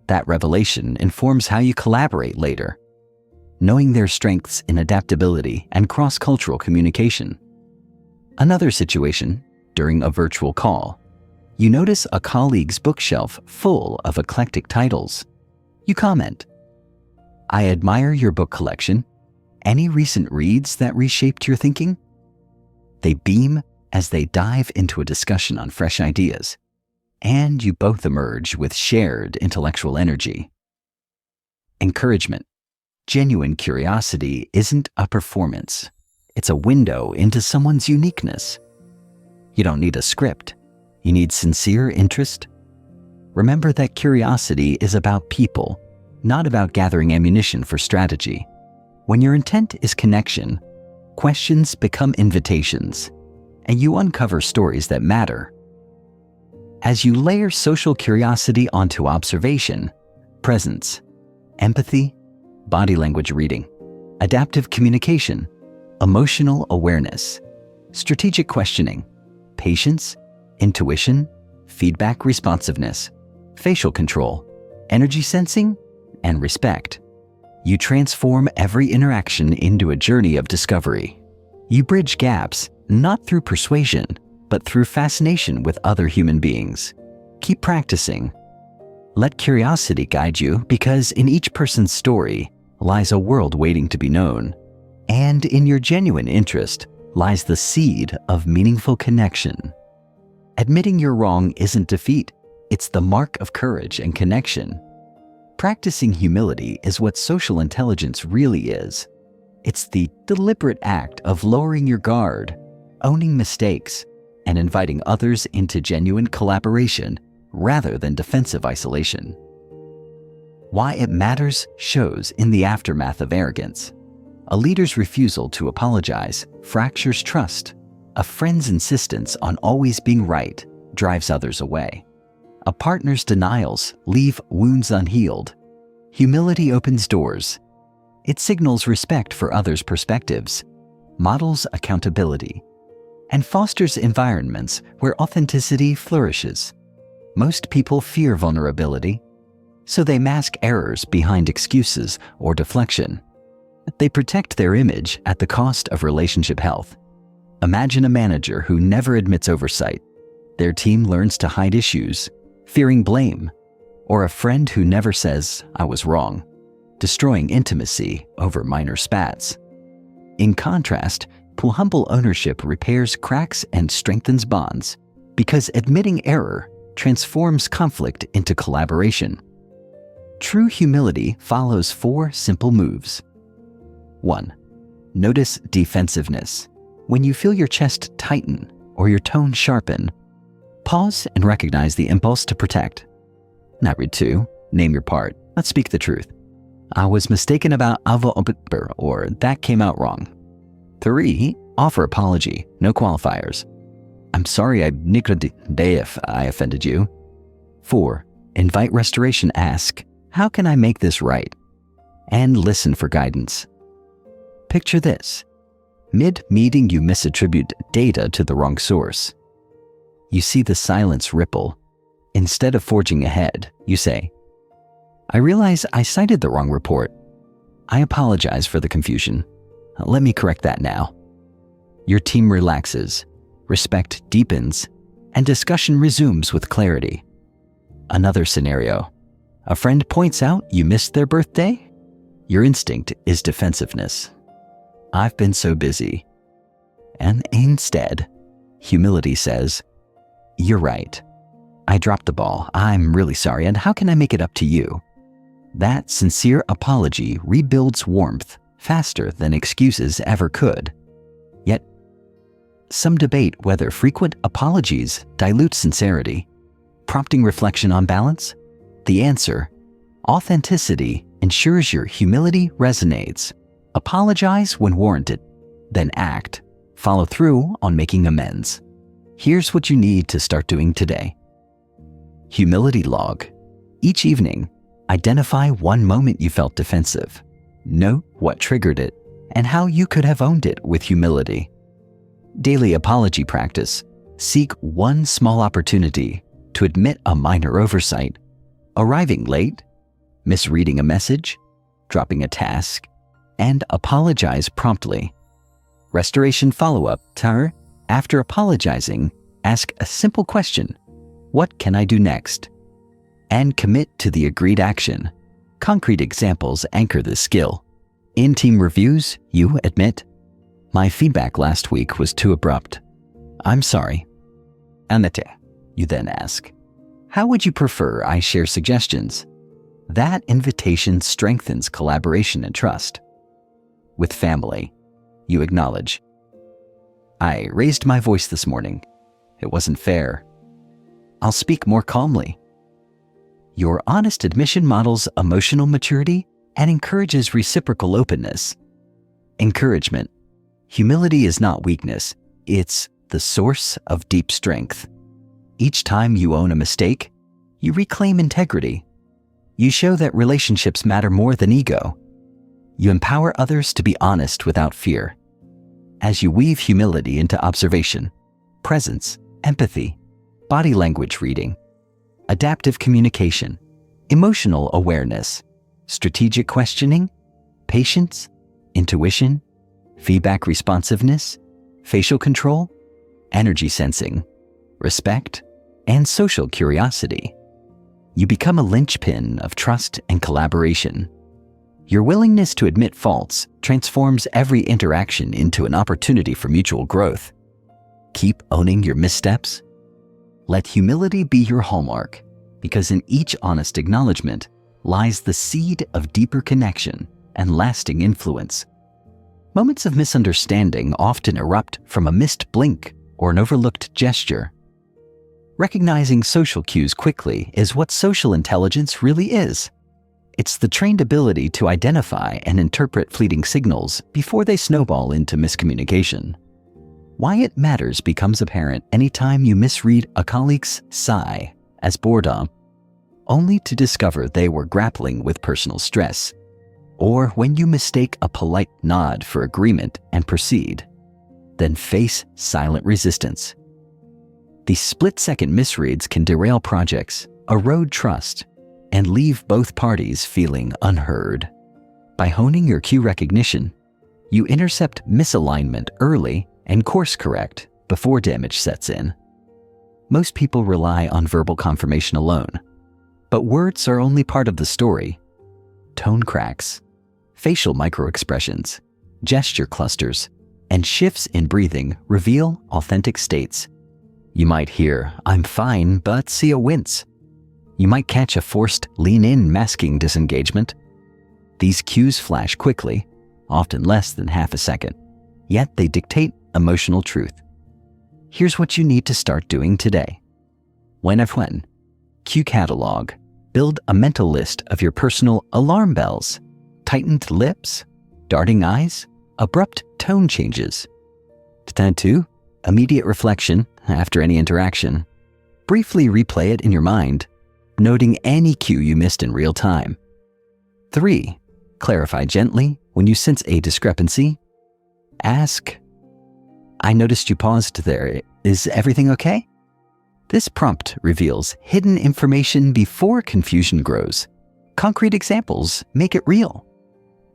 That revelation informs how you collaborate later, knowing their strengths in adaptability and cross-cultural communication. Another situation, during a virtual call, you notice a colleague's bookshelf full of eclectic titles. You comment, I admire your book collection. Any recent reads that reshaped your thinking? They beam as they dive into a discussion on fresh ideas, and you both emerge with shared intellectual energy. Encouragement. Genuine curiosity isn't a performance. It's a window into someone's uniqueness. You don't need a script. You need sincere interest. Remember that curiosity is about people, not about gathering ammunition for strategy. When your intent is connection, questions become invitations, and you uncover stories that matter. As you layer social curiosity onto observation, presence, empathy, body language reading, adaptive communication, emotional awareness, strategic questioning, patience, intuition, feedback responsiveness, facial control, energy sensing, and respect, you transform every interaction into a journey of discovery. You bridge gaps, not through persuasion, but through fascination with other human beings. Keep practicing. Let curiosity guide you, because in each person's story lies a world waiting to be known. And in your genuine interest lies the seed of meaningful connection. Admitting you're wrong isn't defeat. It's the mark of courage and connection. Practicing humility is what social intelligence really is. It's the deliberate act of lowering your guard, owning mistakes, and inviting others into genuine collaboration rather than defensive isolation. Why it matters shows in the aftermath of arrogance. A leader's refusal to apologize fractures trust. A friend's insistence on always being right drives others away. A partner's denials leave wounds unhealed. Humility opens doors. It signals respect for others' perspectives, models accountability, and fosters environments where authenticity flourishes. Most people fear vulnerability, so they mask errors behind excuses or deflection. They protect their image at the cost of relationship health. Imagine a manager who never admits oversight. Their team learns to hide issues, fearing blame, or a friend who never says, I was wrong, destroying intimacy over minor spats. In contrast, humble ownership repairs cracks and strengthens bonds, because admitting error transforms conflict into collaboration. True humility follows 4 simple moves. 1. Notice defensiveness. When you feel your chest tighten or your tone sharpen, pause and recognize the impulse to protect. Now read 2. Name your part. Let's speak the truth. I was mistaken about or that came out wrong. 3. Offer apology. No qualifiers. I'm sorry if I offended you. 4. Invite restoration. Ask, how can I make this right? And listen for guidance. Picture this. Mid-meeting, you misattribute data to the wrong source. You see the silence ripple. Instead of forging ahead, you say, I realize I cited the wrong report. I apologize for the confusion. Let me correct that now. Your team relaxes, respect deepens, and discussion resumes with clarity. Another scenario. A friend points out you missed their birthday. Your instinct is defensiveness. I've been so busy. And instead, humility says, you're right. I dropped the ball. I'm really sorry, and how can I make it up to you? That sincere apology rebuilds warmth faster than excuses ever could. Yet, some debate whether frequent apologies dilute sincerity, prompting reflection on balance. The answer: authenticity ensures your humility resonates. Apologize when warranted, then act. Follow through on making amends. Here's what you need to start doing today. Humility log. Each evening, identify one moment you felt defensive. Note what triggered it and how you could have owned it with humility. Daily apology practice. Seek one small opportunity to admit a minor oversight, arriving late, misreading a message, dropping a task, and apologize promptly. Restoration follow-up. After apologizing, ask a simple question. What can I do next? And commit to the agreed action. Concrete examples anchor this skill. In team reviews, you admit, my feedback last week was too abrupt. I'm sorry. Anete, you then ask, how would you prefer I share suggestions? That invitation strengthens collaboration and trust. With family, you acknowledge, I raised my voice this morning. It wasn't fair. I'll speak more calmly. Your honest admission models emotional maturity and encourages reciprocal openness. Encouragement. Humility is not weakness. It's the source of deep strength. Each time you own a mistake, you reclaim integrity. You show that relationships matter more than ego. You empower others to be honest without fear. As you weave humility into observation, presence, empathy, body language reading, adaptive communication, emotional awareness, strategic questioning, patience, intuition, feedback responsiveness, facial control, energy sensing, respect, and social curiosity, you become a linchpin of trust and collaboration. Your willingness to admit faults transforms every interaction into an opportunity for mutual growth. Keep owning your missteps. Let humility be your hallmark, because in each honest acknowledgement lies the seed of deeper connection and lasting influence. Moments of misunderstanding often erupt from a missed blink or an overlooked gesture. Recognizing social cues quickly is what social intelligence really is. It's the trained ability to identify and interpret fleeting signals before they snowball into miscommunication. Why it matters becomes apparent anytime you misread a colleague's sigh as boredom, only to discover they were grappling with personal stress, or when you mistake a polite nod for agreement and proceed, then face silent resistance. These split-second misreads can derail projects, erode trust, and leave both parties feeling unheard. By honing your cue recognition, you intercept misalignment early and course correct before damage sets in. Most people rely on verbal confirmation alone, but words are only part of the story. Tone cracks, facial microexpressions, gesture clusters, and shifts in breathing reveal authentic states. You might hear, I'm fine, but see a wince. You might catch a forced lean-in masking disengagement. These cues flash quickly, often less than half a second, yet they dictate emotional truth. Here's what you need to start doing today. When, cue catalog. Build a mental list of your personal alarm bells, tightened lips, darting eyes, abrupt tone changes. 2. Immediate reflection after any interaction. Briefly replay it in your mind, noting any cue you missed in real time. 3. Clarify gently when you sense a discrepancy. Ask, I noticed you paused there. Is everything okay? This prompt reveals hidden information before confusion grows. Concrete examples make it real.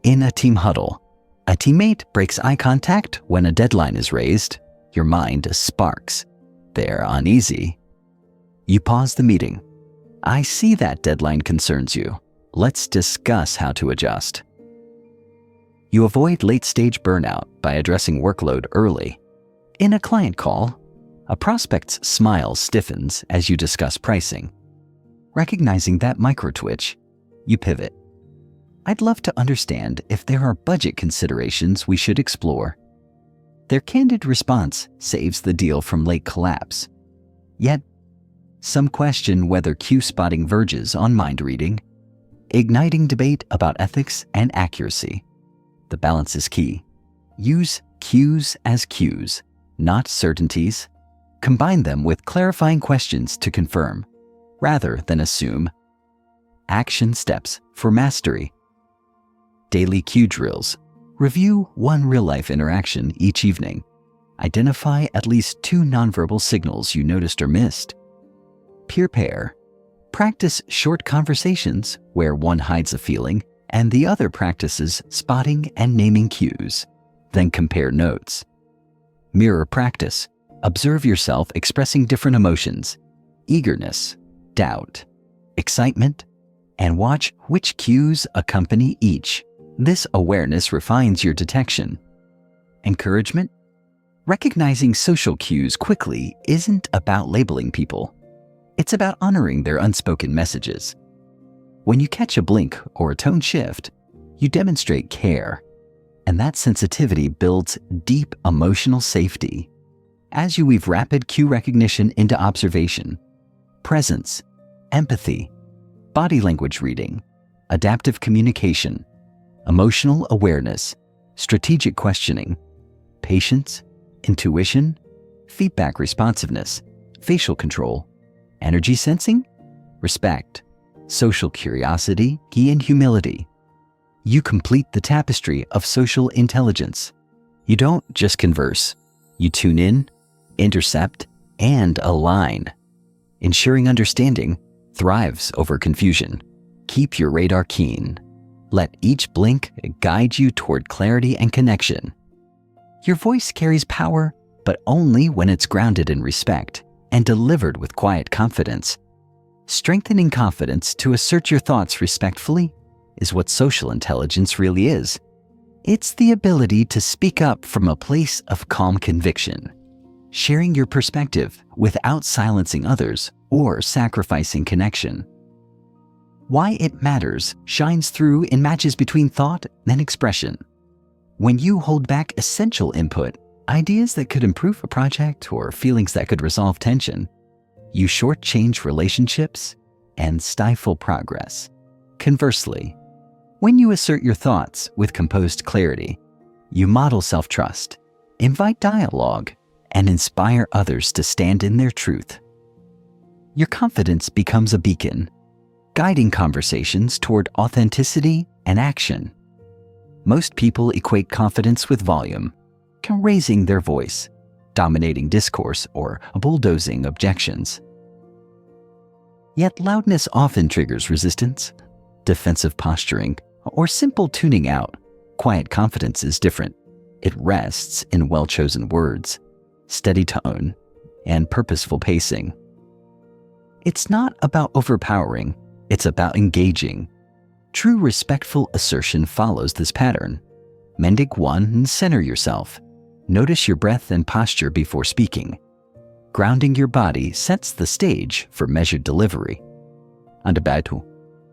In a team huddle, A teammate breaks eye contact when a deadline is raised. Your mind sparks. They're uneasy. You pause the meeting. I see that deadline concerns you. Let's discuss how to adjust. You avoid late-stage burnout by addressing workload early. In a client call, a prospect's smile stiffens as you discuss pricing. Recognizing that micro-twitch, you pivot. I'd love to understand if there are budget considerations we should explore. Their candid response saves the deal from late collapse. Yet, some question whether cue spotting verges on mind reading, igniting debate about ethics and accuracy. The balance is key. Use cues as cues, not certainties. Combine them with clarifying questions to confirm, rather than assume. Action steps for mastery. Daily cue drills. Review one real-life interaction each evening. Identify at least 2 nonverbal signals you noticed or missed. Peer pair. Practice short conversations where one hides a feeling and the other practices spotting and naming cues. Then compare notes. Mirror practice. Observe yourself expressing different emotions: eagerness, doubt, excitement, and watch which cues accompany each. This awareness refines your detection. Encouragement. Recognizing social cues quickly isn't about labeling people. It's about honoring their unspoken messages. When you catch a blink or a tone shift, you demonstrate care, and that sensitivity builds deep emotional safety. As you weave rapid cue recognition into observation, presence, empathy, body language reading, adaptive communication, emotional awareness, strategic questioning, patience, intuition, feedback responsiveness, facial control, energy sensing, respect, social curiosity, and humility. You complete the tapestry of social intelligence. You don't just converse. You tune in, intercept, and align. Ensuring understanding thrives over confusion. Keep your radar keen. Let each blink guide you toward clarity and connection. Your voice carries power, but only when it's grounded in respect and delivered with quiet confidence. Strengthening confidence to assert your thoughts respectfully is what social intelligence really is. It's the ability to speak up from a place of calm conviction, sharing your perspective without silencing others or sacrificing connection. Why it matters shines through in matches between thought and expression. When you hold back essential input, ideas that could improve a project or feelings that could resolve tension, you shortchange relationships and stifle progress. Conversely, when you assert your thoughts with composed clarity, you model self-trust, invite dialogue, and inspire others to stand in their truth. Your confidence becomes a beacon, guiding conversations toward authenticity and action. Most people equate confidence with volume, raising their voice, dominating discourse, or bulldozing objections. Yet loudness often triggers resistance, defensive posturing, or simple tuning out. Quiet confidence is different. It rests in well-chosen words, steady tone, and purposeful pacing. It's not about overpowering, it's about engaging. True respectful assertion follows this pattern. Mendig 1 and center yourself. Notice your breath and posture before speaking. Grounding your body sets the stage for measured delivery. Andabaito.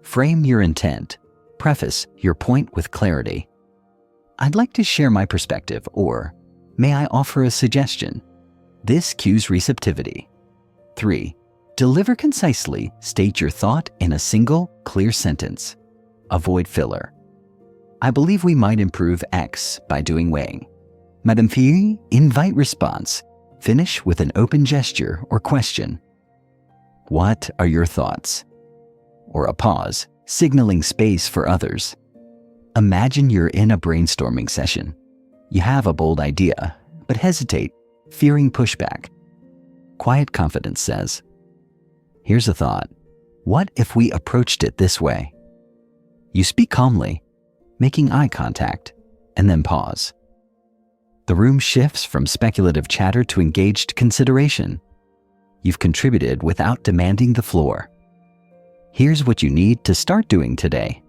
Frame your intent. Preface your point with clarity. I'd like to share my perspective, or may I offer a suggestion? This cues receptivity. 3. Deliver concisely. State your thought in a single, clear sentence. Avoid filler. I believe we might improve X by doing weighing. Madame Fille, invite response. Finish with an open gesture or question. What are your thoughts? Or a pause, signaling space for others. Imagine you're in a brainstorming session. You have a bold idea, but hesitate, fearing pushback. Quiet confidence says, here's a thought. What if we approached it this way? You speak calmly, making eye contact, and then pause. The room shifts from speculative chatter to engaged consideration. You've contributed without demanding the floor. Here's what you need to start doing today.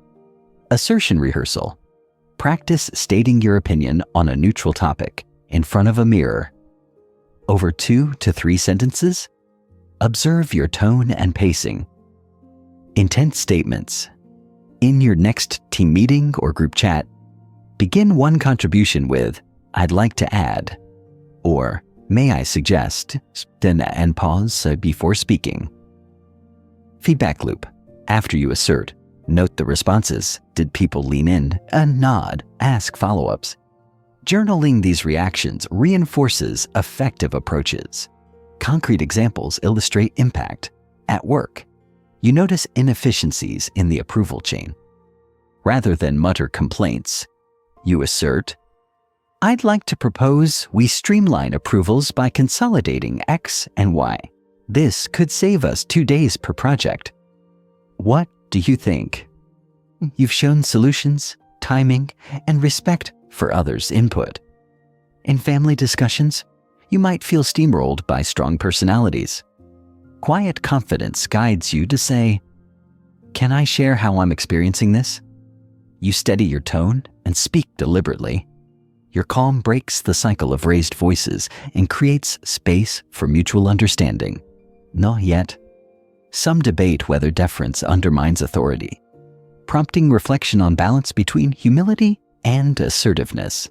Assertion rehearsal. Practice stating your opinion on a neutral topic in front of a mirror. Over 2 to 3 sentences. Observe your tone and pacing. Intent statements. In your next team meeting or group chat, begin one contribution with, "I'd like to add," or "May I suggest," and pause before speaking. Feedback loop. After you assert, note the responses. Did people lean in, nod, ask follow-ups? Journaling these reactions reinforces effective approaches. Concrete examples illustrate impact. At work, you notice inefficiencies in the approval chain. Rather than mutter complaints, you assert, "I'd like to propose we streamline approvals by consolidating X and Y. This could save us 2 days per project. What do you think?" You've shown solutions, timing, and respect for others' input. In family discussions, you might feel steamrolled by strong personalities. Quiet confidence guides you to say, "Can I share how I'm experiencing this?" You steady your tone and speak deliberately. Your calm breaks the cycle of raised voices and creates space for mutual understanding. Not yet. Some debate whether deference undermines authority, prompting reflection on balance between humility and assertiveness.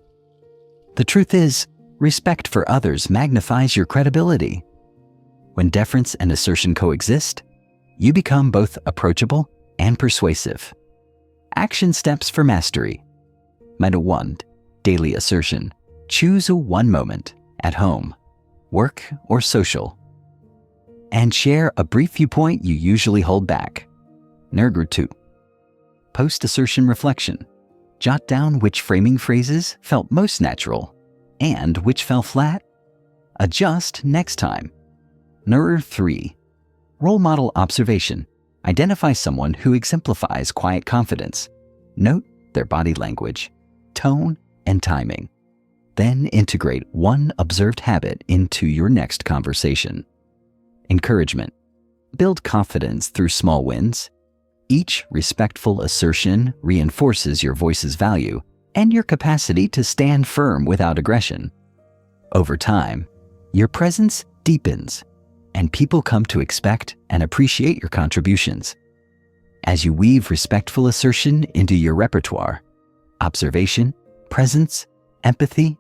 The truth is, respect for others magnifies your credibility. When deference and assertion coexist, you become both approachable and persuasive. Action steps for mastery. Meta 1. Daily assertion. Choose a one moment, at home, work, or social, and share a brief viewpoint you usually hold back. Nerger 2. Post-assertion reflection. Jot down which framing phrases felt most natural and which fell flat. Adjust next time. Nerger 3. Role model observation. Identify someone who exemplifies quiet confidence. Note their body language, tone, and timing. Then integrate one observed habit into your next conversation. Encouragement. Build confidence through small wins. Each respectful assertion reinforces your voice's value and your capacity to stand firm without aggression. Over time, your presence deepens, and people come to expect and appreciate your contributions. As you weave respectful assertion into your repertoire, observation, presence, empathy,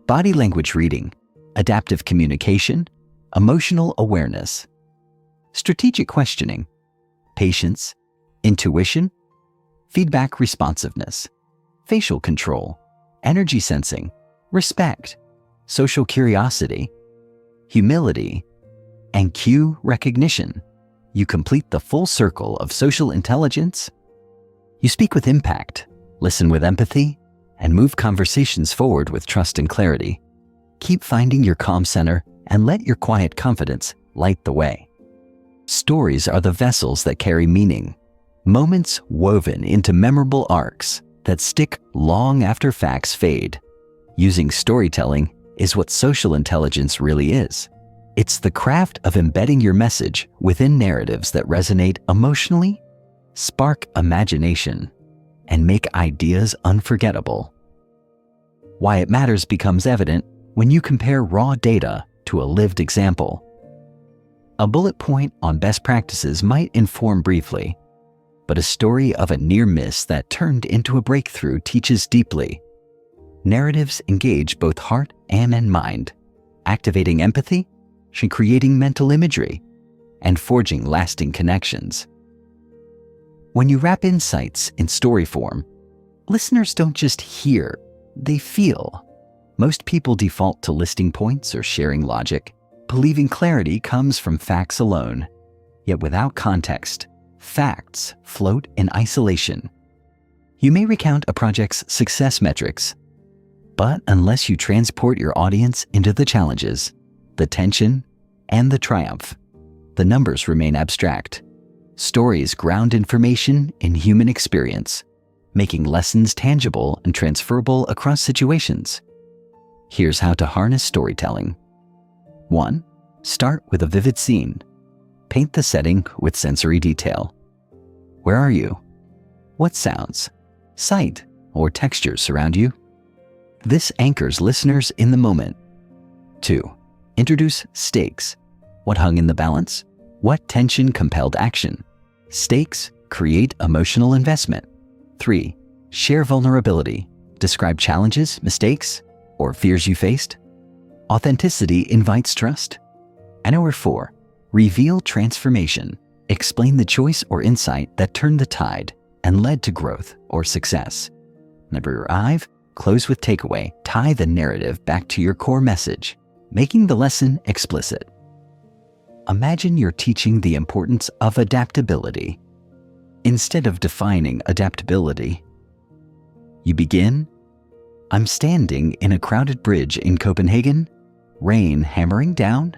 body language reading, adaptive communication, emotional awareness, strategic questioning, patience, intuition, feedback responsiveness, facial control, energy sensing, respect, social curiosity, humility, and cue recognition, you complete the full circle of social intelligence. You speak with impact, listen with empathy, and move conversations forward with trust and clarity. Keep finding your calm center and let your quiet confidence light the way. Stories are the vessels that carry meaning, moments woven into memorable arcs that stick long after facts fade. Using storytelling is what social intelligence really is. It's the craft of embedding your message within narratives that resonate emotionally, spark imagination, and make ideas unforgettable. Why it matters becomes evident when you compare raw data to a lived example. A bullet point on best practices might inform briefly, but a story of a near miss that turned into a breakthrough teaches deeply. Narratives engage both heart and mind, activating empathy, creating mental imagery, and forging lasting connections. When you wrap insights in story form, listeners don't just hear, they feel. Most people default to listing points or sharing logic, believing clarity comes from facts alone. Yet without context, facts float in isolation. You may recount a project's success metrics, but unless you transport your audience into the challenges, the tension, and the triumph, the numbers remain abstract. Stories ground information in human experience, making lessons tangible and transferable across situations. Here's how to harness storytelling. 1. Start with a vivid scene. Paint the setting with sensory detail. Where are you? What sounds, sight, or textures surround you? This anchors listeners in the moment. 2. Introduce stakes. What hung in the balance? What tension compelled action? Stakes create emotional investment. 3. Share vulnerability. Describe challenges, mistakes, or fears you faced. Authenticity invites trust. And number 4. Reveal transformation. Explain the choice or insight that turned the tide and led to growth or success. Number 5. Close with takeaway. Tie the narrative back to your core message, making the lesson explicit. Imagine you're teaching the importance of adaptability. Instead of defining adaptability, you begin, I'm standing in a crowded bridge in Copenhagen, rain hammering down.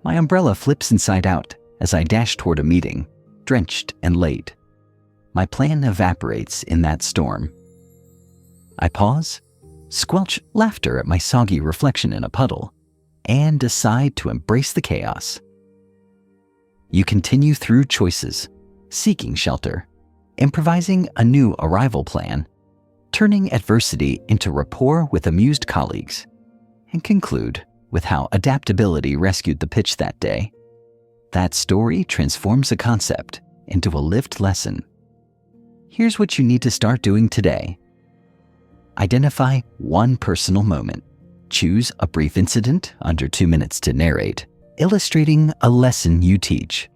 My umbrella flips inside out as I dash toward a meeting, drenched and late. My plan evaporates in that storm. I pause, squelch laughter at my soggy reflection in a puddle, and decide to embrace the chaos. You continue through choices, seeking shelter, improvising a new arrival plan, turning adversity into rapport with amused colleagues, and conclude with how adaptability rescued the pitch that day. That story transforms a concept into a lived lesson. Here's what you need to start doing today. Identify one personal moment. Choose a brief incident under 2 minutes to narrate, illustrating a lesson you teach.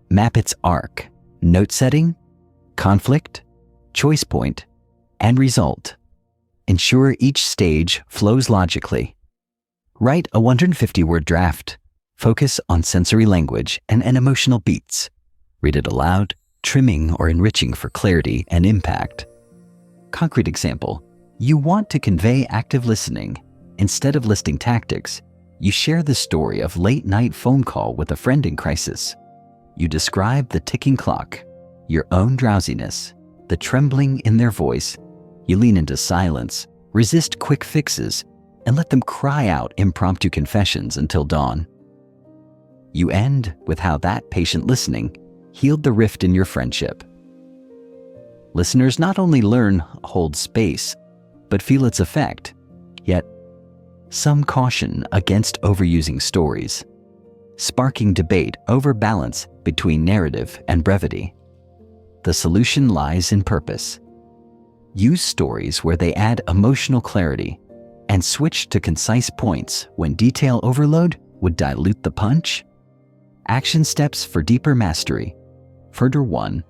Map its arc, note setting, conflict, choice point, and result. Ensure each stage flows logically. Write a 150-word draft. Focus on sensory language and emotional beats. Read it aloud, trimming or enriching for clarity and impact. Concrete example. You want to convey active listening. Instead of listing tactics, you share the story of late-night phone call with a friend in crisis. You describe the ticking clock, your own drowsiness, the trembling in their voice. You lean into silence, resist quick fixes, and let them cry out impromptu confessions until dawn. You end with how that patient listening healed the rift in your friendship. Listeners not only learn hold space, but feel its effect, yet some caution against overusing stories, sparking debate over balance between narrative and brevity. The solution lies in purpose. Use stories where they add emotional clarity and switch to concise points when detail overload would dilute the punch. Action steps for deeper mastery. Further 1.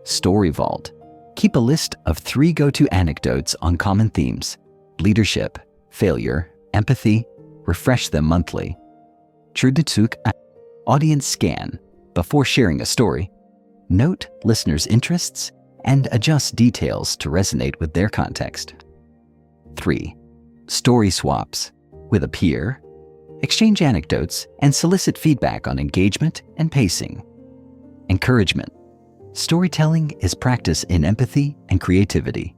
Story Vault. Keep a list of 3 go-to anecdotes on common themes: leadership, failure, empathy. Refresh them monthly. Trudezug. Audience scan. Before sharing a story, note listeners' interests and adjust details to resonate with their context. 3. Story swaps. With a peer, exchange anecdotes and solicit feedback on engagement and pacing. Encouragement. Storytelling is practice in empathy and creativity.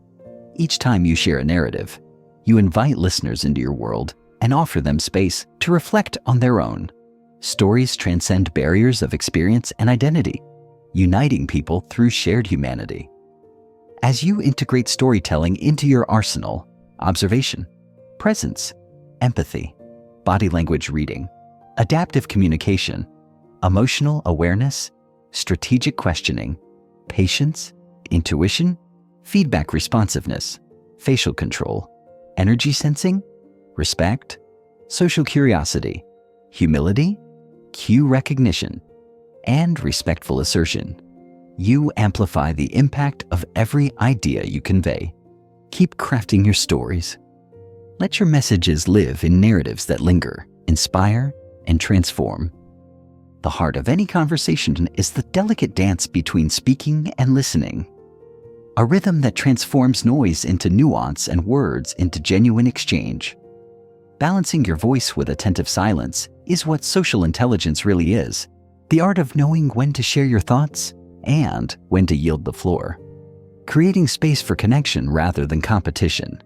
Each time you share a narrative, you invite listeners into your world and offer them space to reflect on their own. Stories transcend barriers of experience and identity, uniting people through shared humanity. As you integrate storytelling into your arsenal, observation, presence, empathy, body language reading, adaptive communication, emotional awareness, strategic questioning, patience, intuition, feedback responsiveness, facial control, energy sensing, respect, social curiosity, humility, cue recognition, and respectful assertion, you amplify the impact of every idea you convey. Keep crafting your stories. Let your messages live in narratives that linger, inspire, and transform. The heart of any conversation is the delicate dance between speaking and listening, a rhythm that transforms noise into nuance and words into genuine exchange. Balancing your voice with attentive silence is what social intelligence really is, the art of knowing when to share your thoughts and when to yield the floor. creating space for connection rather than competition.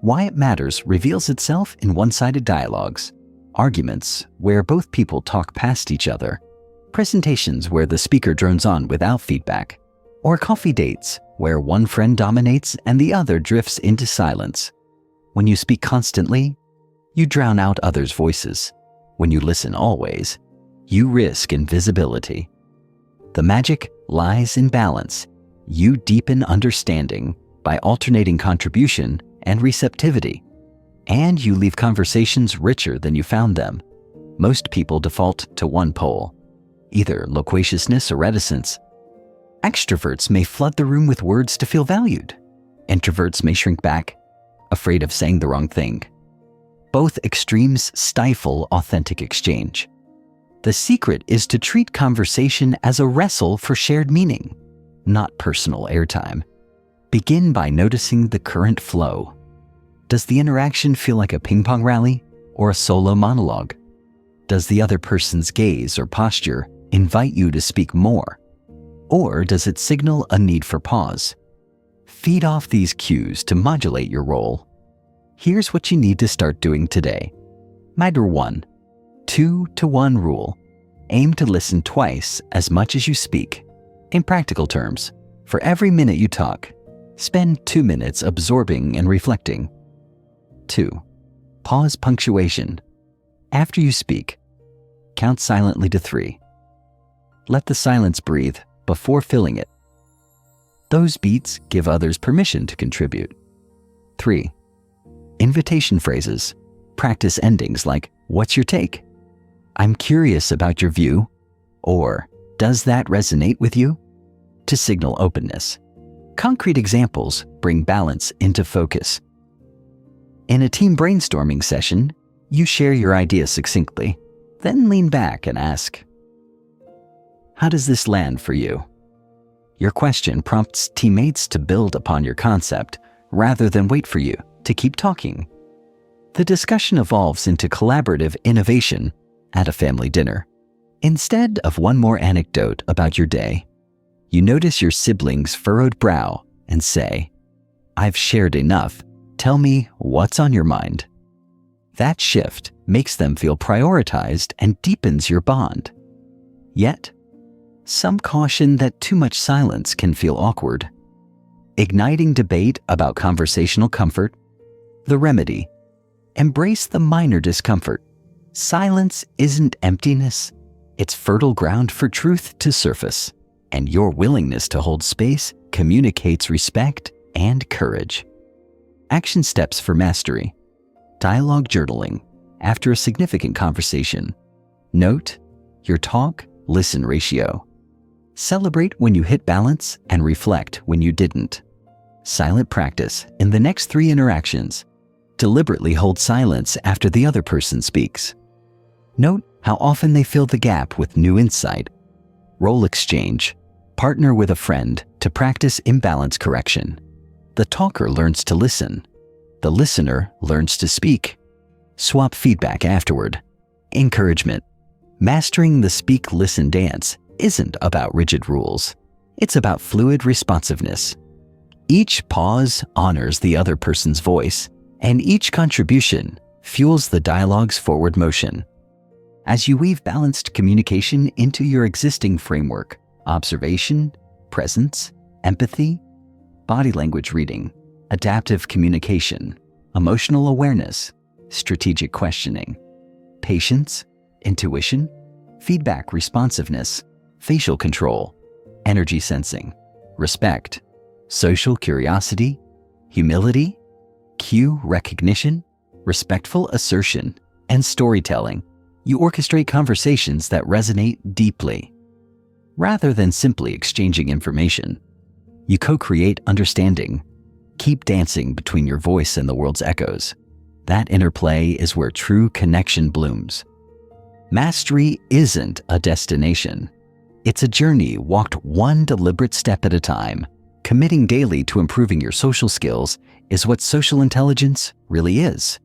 Why it matters reveals itself in one-sided dialogues, arguments where both people talk past each other, presentations where the speaker drones on without feedback, or coffee dates where one friend dominates and the other drifts into silence. When you speak constantly, you drown out others' voices. When you listen always, you risk invisibility. The magic lies in balance. You deepen understanding by alternating contribution and receptivity, and you leave conversations richer than you found them. Most people default to one pole, either loquaciousness or reticence. Extroverts may flood the room with words to feel valued. Introverts may shrink back, afraid of saying the wrong thing. Both extremes stifle authentic exchange. The secret is to treat conversation as a wrestle for shared meaning, not personal airtime. Begin by noticing the current flow. Does the interaction feel like a ping-pong rally or a solo monologue? Does the other person's gaze or posture invite you to speak more? Or does it signal a need for pause? Feed off these cues to modulate your role. Here's what you need to start doing today. Matter 1. 2-to-1 rule. Aim to listen twice as much as you speak. In practical terms, for every minute you talk, spend 2 minutes absorbing and reflecting. 2. Pause punctuation. After you speak, count silently to 3. Let the silence breathe before filling it. Those beats give others permission to contribute. 3. Invitation phrases. Practice endings like, "What's your take?" "I'm curious about your view," or "Does that resonate with you?" to signal openness. Concrete examples bring balance into focus. In a team brainstorming session, you share your idea succinctly, then lean back and ask, "How does this land for you?" Your question prompts teammates to build upon your concept rather than wait for you to keep talking. The discussion evolves into collaborative innovation at a family dinner. Instead of one more anecdote about your day, you notice your sibling's furrowed brow and say, "I've shared enough. Tell me what's on your mind." That shift makes them feel prioritized and deepens your bond. Yet, some caution that too much silence can feel awkward. Igniting debate about conversational comfort. The remedy: embrace the minor discomfort. Silence isn't emptiness. It's fertile ground for truth to surface, and your willingness to hold space communicates respect and courage. Action steps for mastery. Dialogue journaling after a significant conversation. Note your talk-listen ratio. Celebrate when you hit balance and reflect when you didn't. Silent practice in the next 3 interactions. Deliberately hold silence after the other person speaks. Note how often they fill the gap with new insight. Role exchange. Partner with a friend to practice imbalance correction. The talker learns to listen. The listener learns to speak. Swap feedback afterward. Encouragement. Mastering the speak-listen dance isn't about rigid rules. It's about fluid responsiveness. Each pause honors the other person's voice, and each contribution fuels the dialogue's forward motion. As you weave balanced communication into your existing framework, observation, presence, empathy, body language reading, adaptive communication, emotional awareness, strategic questioning, patience, intuition, feedback responsiveness, facial control, energy sensing, respect, social curiosity, humility, cue recognition, respectful assertion, and storytelling, you orchestrate conversations that resonate deeply. Rather than simply exchanging information, you co-create understanding. Keep dancing between your voice and the world's echoes. That interplay is where true connection blooms. Mastery isn't a destination. It's a journey walked one deliberate step at a time. Committing daily to improving your social skills is what social intelligence really is.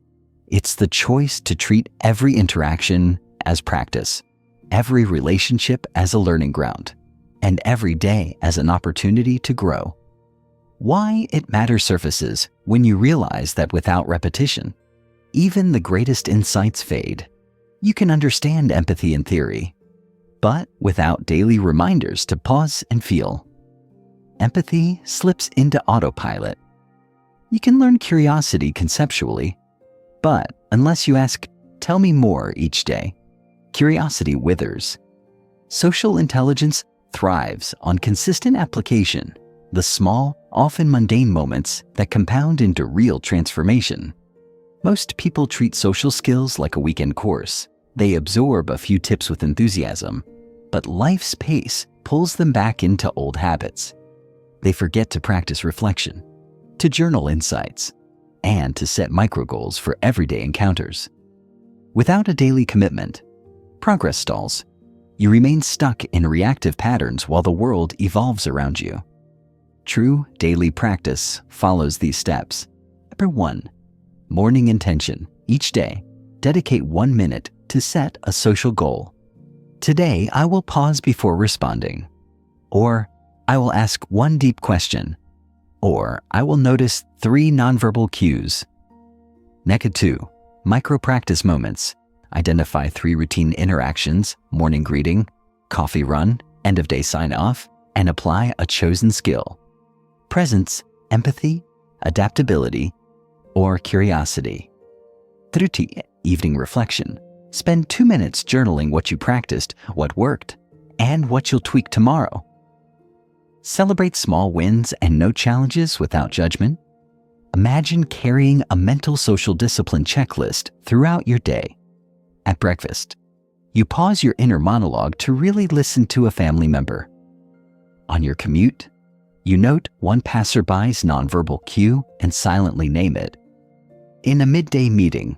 It's the choice to treat every interaction as practice, every relationship as a learning ground, and every day as an opportunity to grow. Why it matters surfaces when you realize that without repetition, even the greatest insights fade. You can understand empathy in theory, but without daily reminders to pause and feel, empathy slips into autopilot. You can learn curiosity conceptually, but unless you ask, "Tell me more" each day, curiosity withers. Social intelligence thrives on consistent application, the small, often mundane moments that compound into real transformation. Most people treat social skills like a weekend course. They absorb a few tips with enthusiasm, but life's pace pulls them back into old habits. They forget to practice reflection, to journal insights, and to set micro goals for everyday encounters. Without a daily commitment, progress stalls. You remain stuck in reactive patterns while the world evolves around you. True daily practice follows these steps. Number 1, morning intention. Each day, dedicate 1 minute to set a social goal. Today, I will pause before responding. Or, I will ask one deep question. Or, I will notice 3 nonverbal cues. NECA 2, micro practice moments. Identify 3 routine interactions: morning greeting, coffee run, end of day sign off, and apply a chosen skill. Presence, empathy, adaptability, or curiosity. 30, evening reflection. Spend 2 minutes journaling what you practiced, what worked, and what you'll tweak tomorrow. Celebrate small wins and no challenges without judgment. Imagine carrying a mental social discipline checklist throughout your day. At breakfast, you pause your inner monologue to really listen to a family member. On your commute, you note one passerby's nonverbal cue and silently name it. In a midday meeting,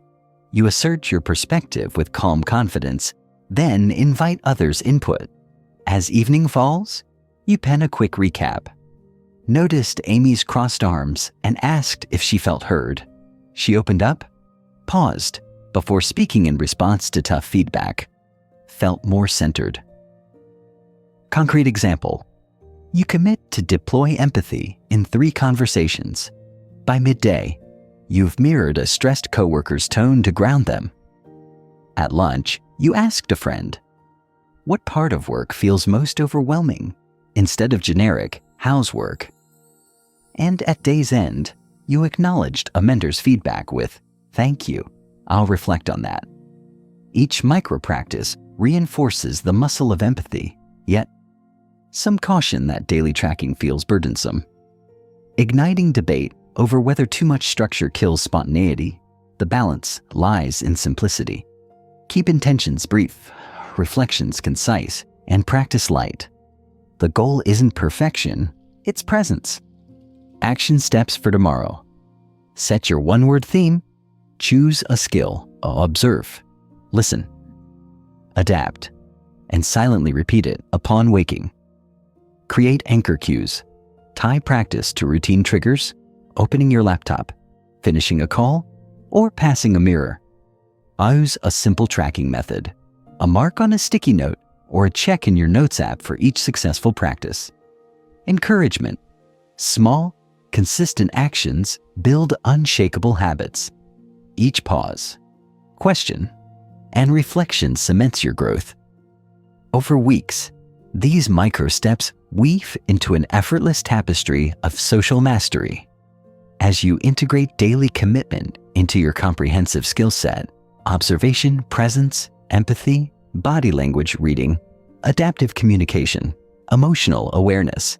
you assert your perspective with calm confidence, then invite others' input. As evening falls, you pen a quick recap. Noticed Amy's crossed arms and asked if she felt heard. She opened up, paused before speaking in response to tough feedback, felt more centered. Concrete example. You commit to deploy empathy in 3 conversations. By midday, you've mirrored a stressed coworker's tone to ground them. At lunch, you asked a friend, "What part of work feels most overwhelming?" instead of generic, "How's work?" And at day's end, you acknowledged a mentor's feedback with, "Thank you, I'll reflect on that." Each micro practice reinforces the muscle of empathy, yet some caution that daily tracking feels burdensome. Igniting debate over whether too much structure kills spontaneity, the balance lies in simplicity. Keep intentions brief, reflections concise, and practice light. The goal isn't perfection, it's presence. Action steps for tomorrow. Set your one-word theme. Choose a skill. Observe, listen, adapt, and silently repeat it upon waking. Create anchor cues. Tie practice to routine triggers, opening your laptop, finishing a call, or passing a mirror. Use a simple tracking method, a mark on a sticky note, or a check in your Notes app for each successful practice. Encouragement. Small, consistent actions build unshakable habits. Each pause, question, and reflection cements your growth. Over weeks, these micro steps weave into an effortless tapestry of social mastery. As you integrate daily commitment into your comprehensive skill set, observation, presence, empathy, body language reading, adaptive communication, emotional awareness,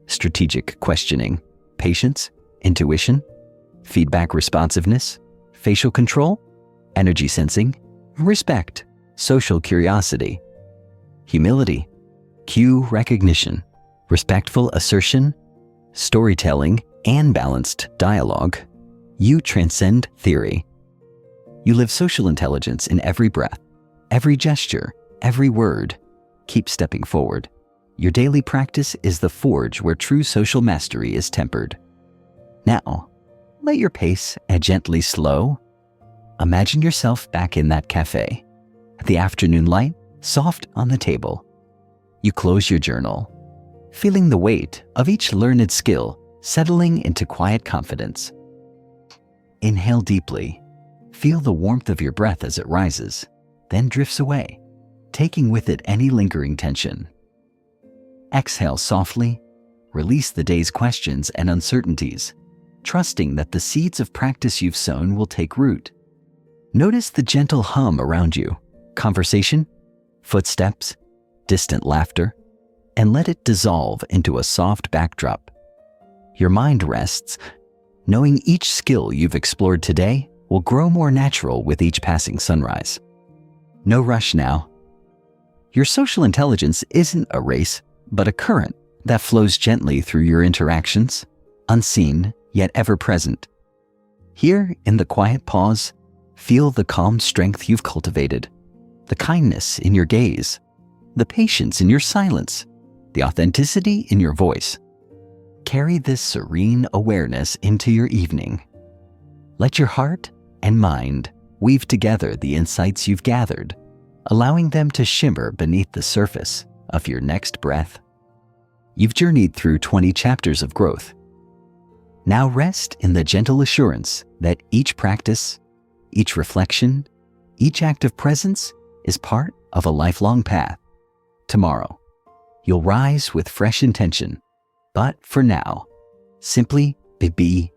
strategic questioning, patience, intuition, feedback responsiveness, facial control, energy sensing, respect, social curiosity, humility, cue recognition, respectful assertion, storytelling, and balanced dialogue, you transcend theory. You live social intelligence in every breath, every gesture, every word. Keep stepping forward. Your daily practice is the forge where true social mastery is tempered. Now, let your pace gently slow. Imagine yourself back in that cafe, the afternoon light soft on the table. You close your journal, feeling the weight of each learned skill settling into quiet confidence. Inhale deeply. Feel the warmth of your breath as it rises, then drifts away, taking with it any lingering tension. Exhale softly. Release the day's questions and uncertainties, trusting that the seeds of practice you've sown will take root. Notice the gentle hum around you, conversation, footsteps, distant laughter, and let it dissolve into a soft backdrop. Your mind rests, knowing each skill you've explored today will grow more natural with each passing sunrise. No rush now. Your social intelligence isn't a race, but a current that flows gently through your interactions, unseen yet ever present. Here, in the quiet pause, feel the calm strength you've cultivated, the kindness in your gaze, the patience in your silence, the authenticity in your voice. Carry this serene awareness into your evening. Let your heart and mind weave together the insights you've gathered, allowing them to shimmer beneath the surface of your next breath. You've journeyed through 20 chapters of growth. Now rest in the gentle assurance that each practice, each reflection, each act of presence is part of a lifelong path. Tomorrow, you'll rise with fresh intention, but for now, simply be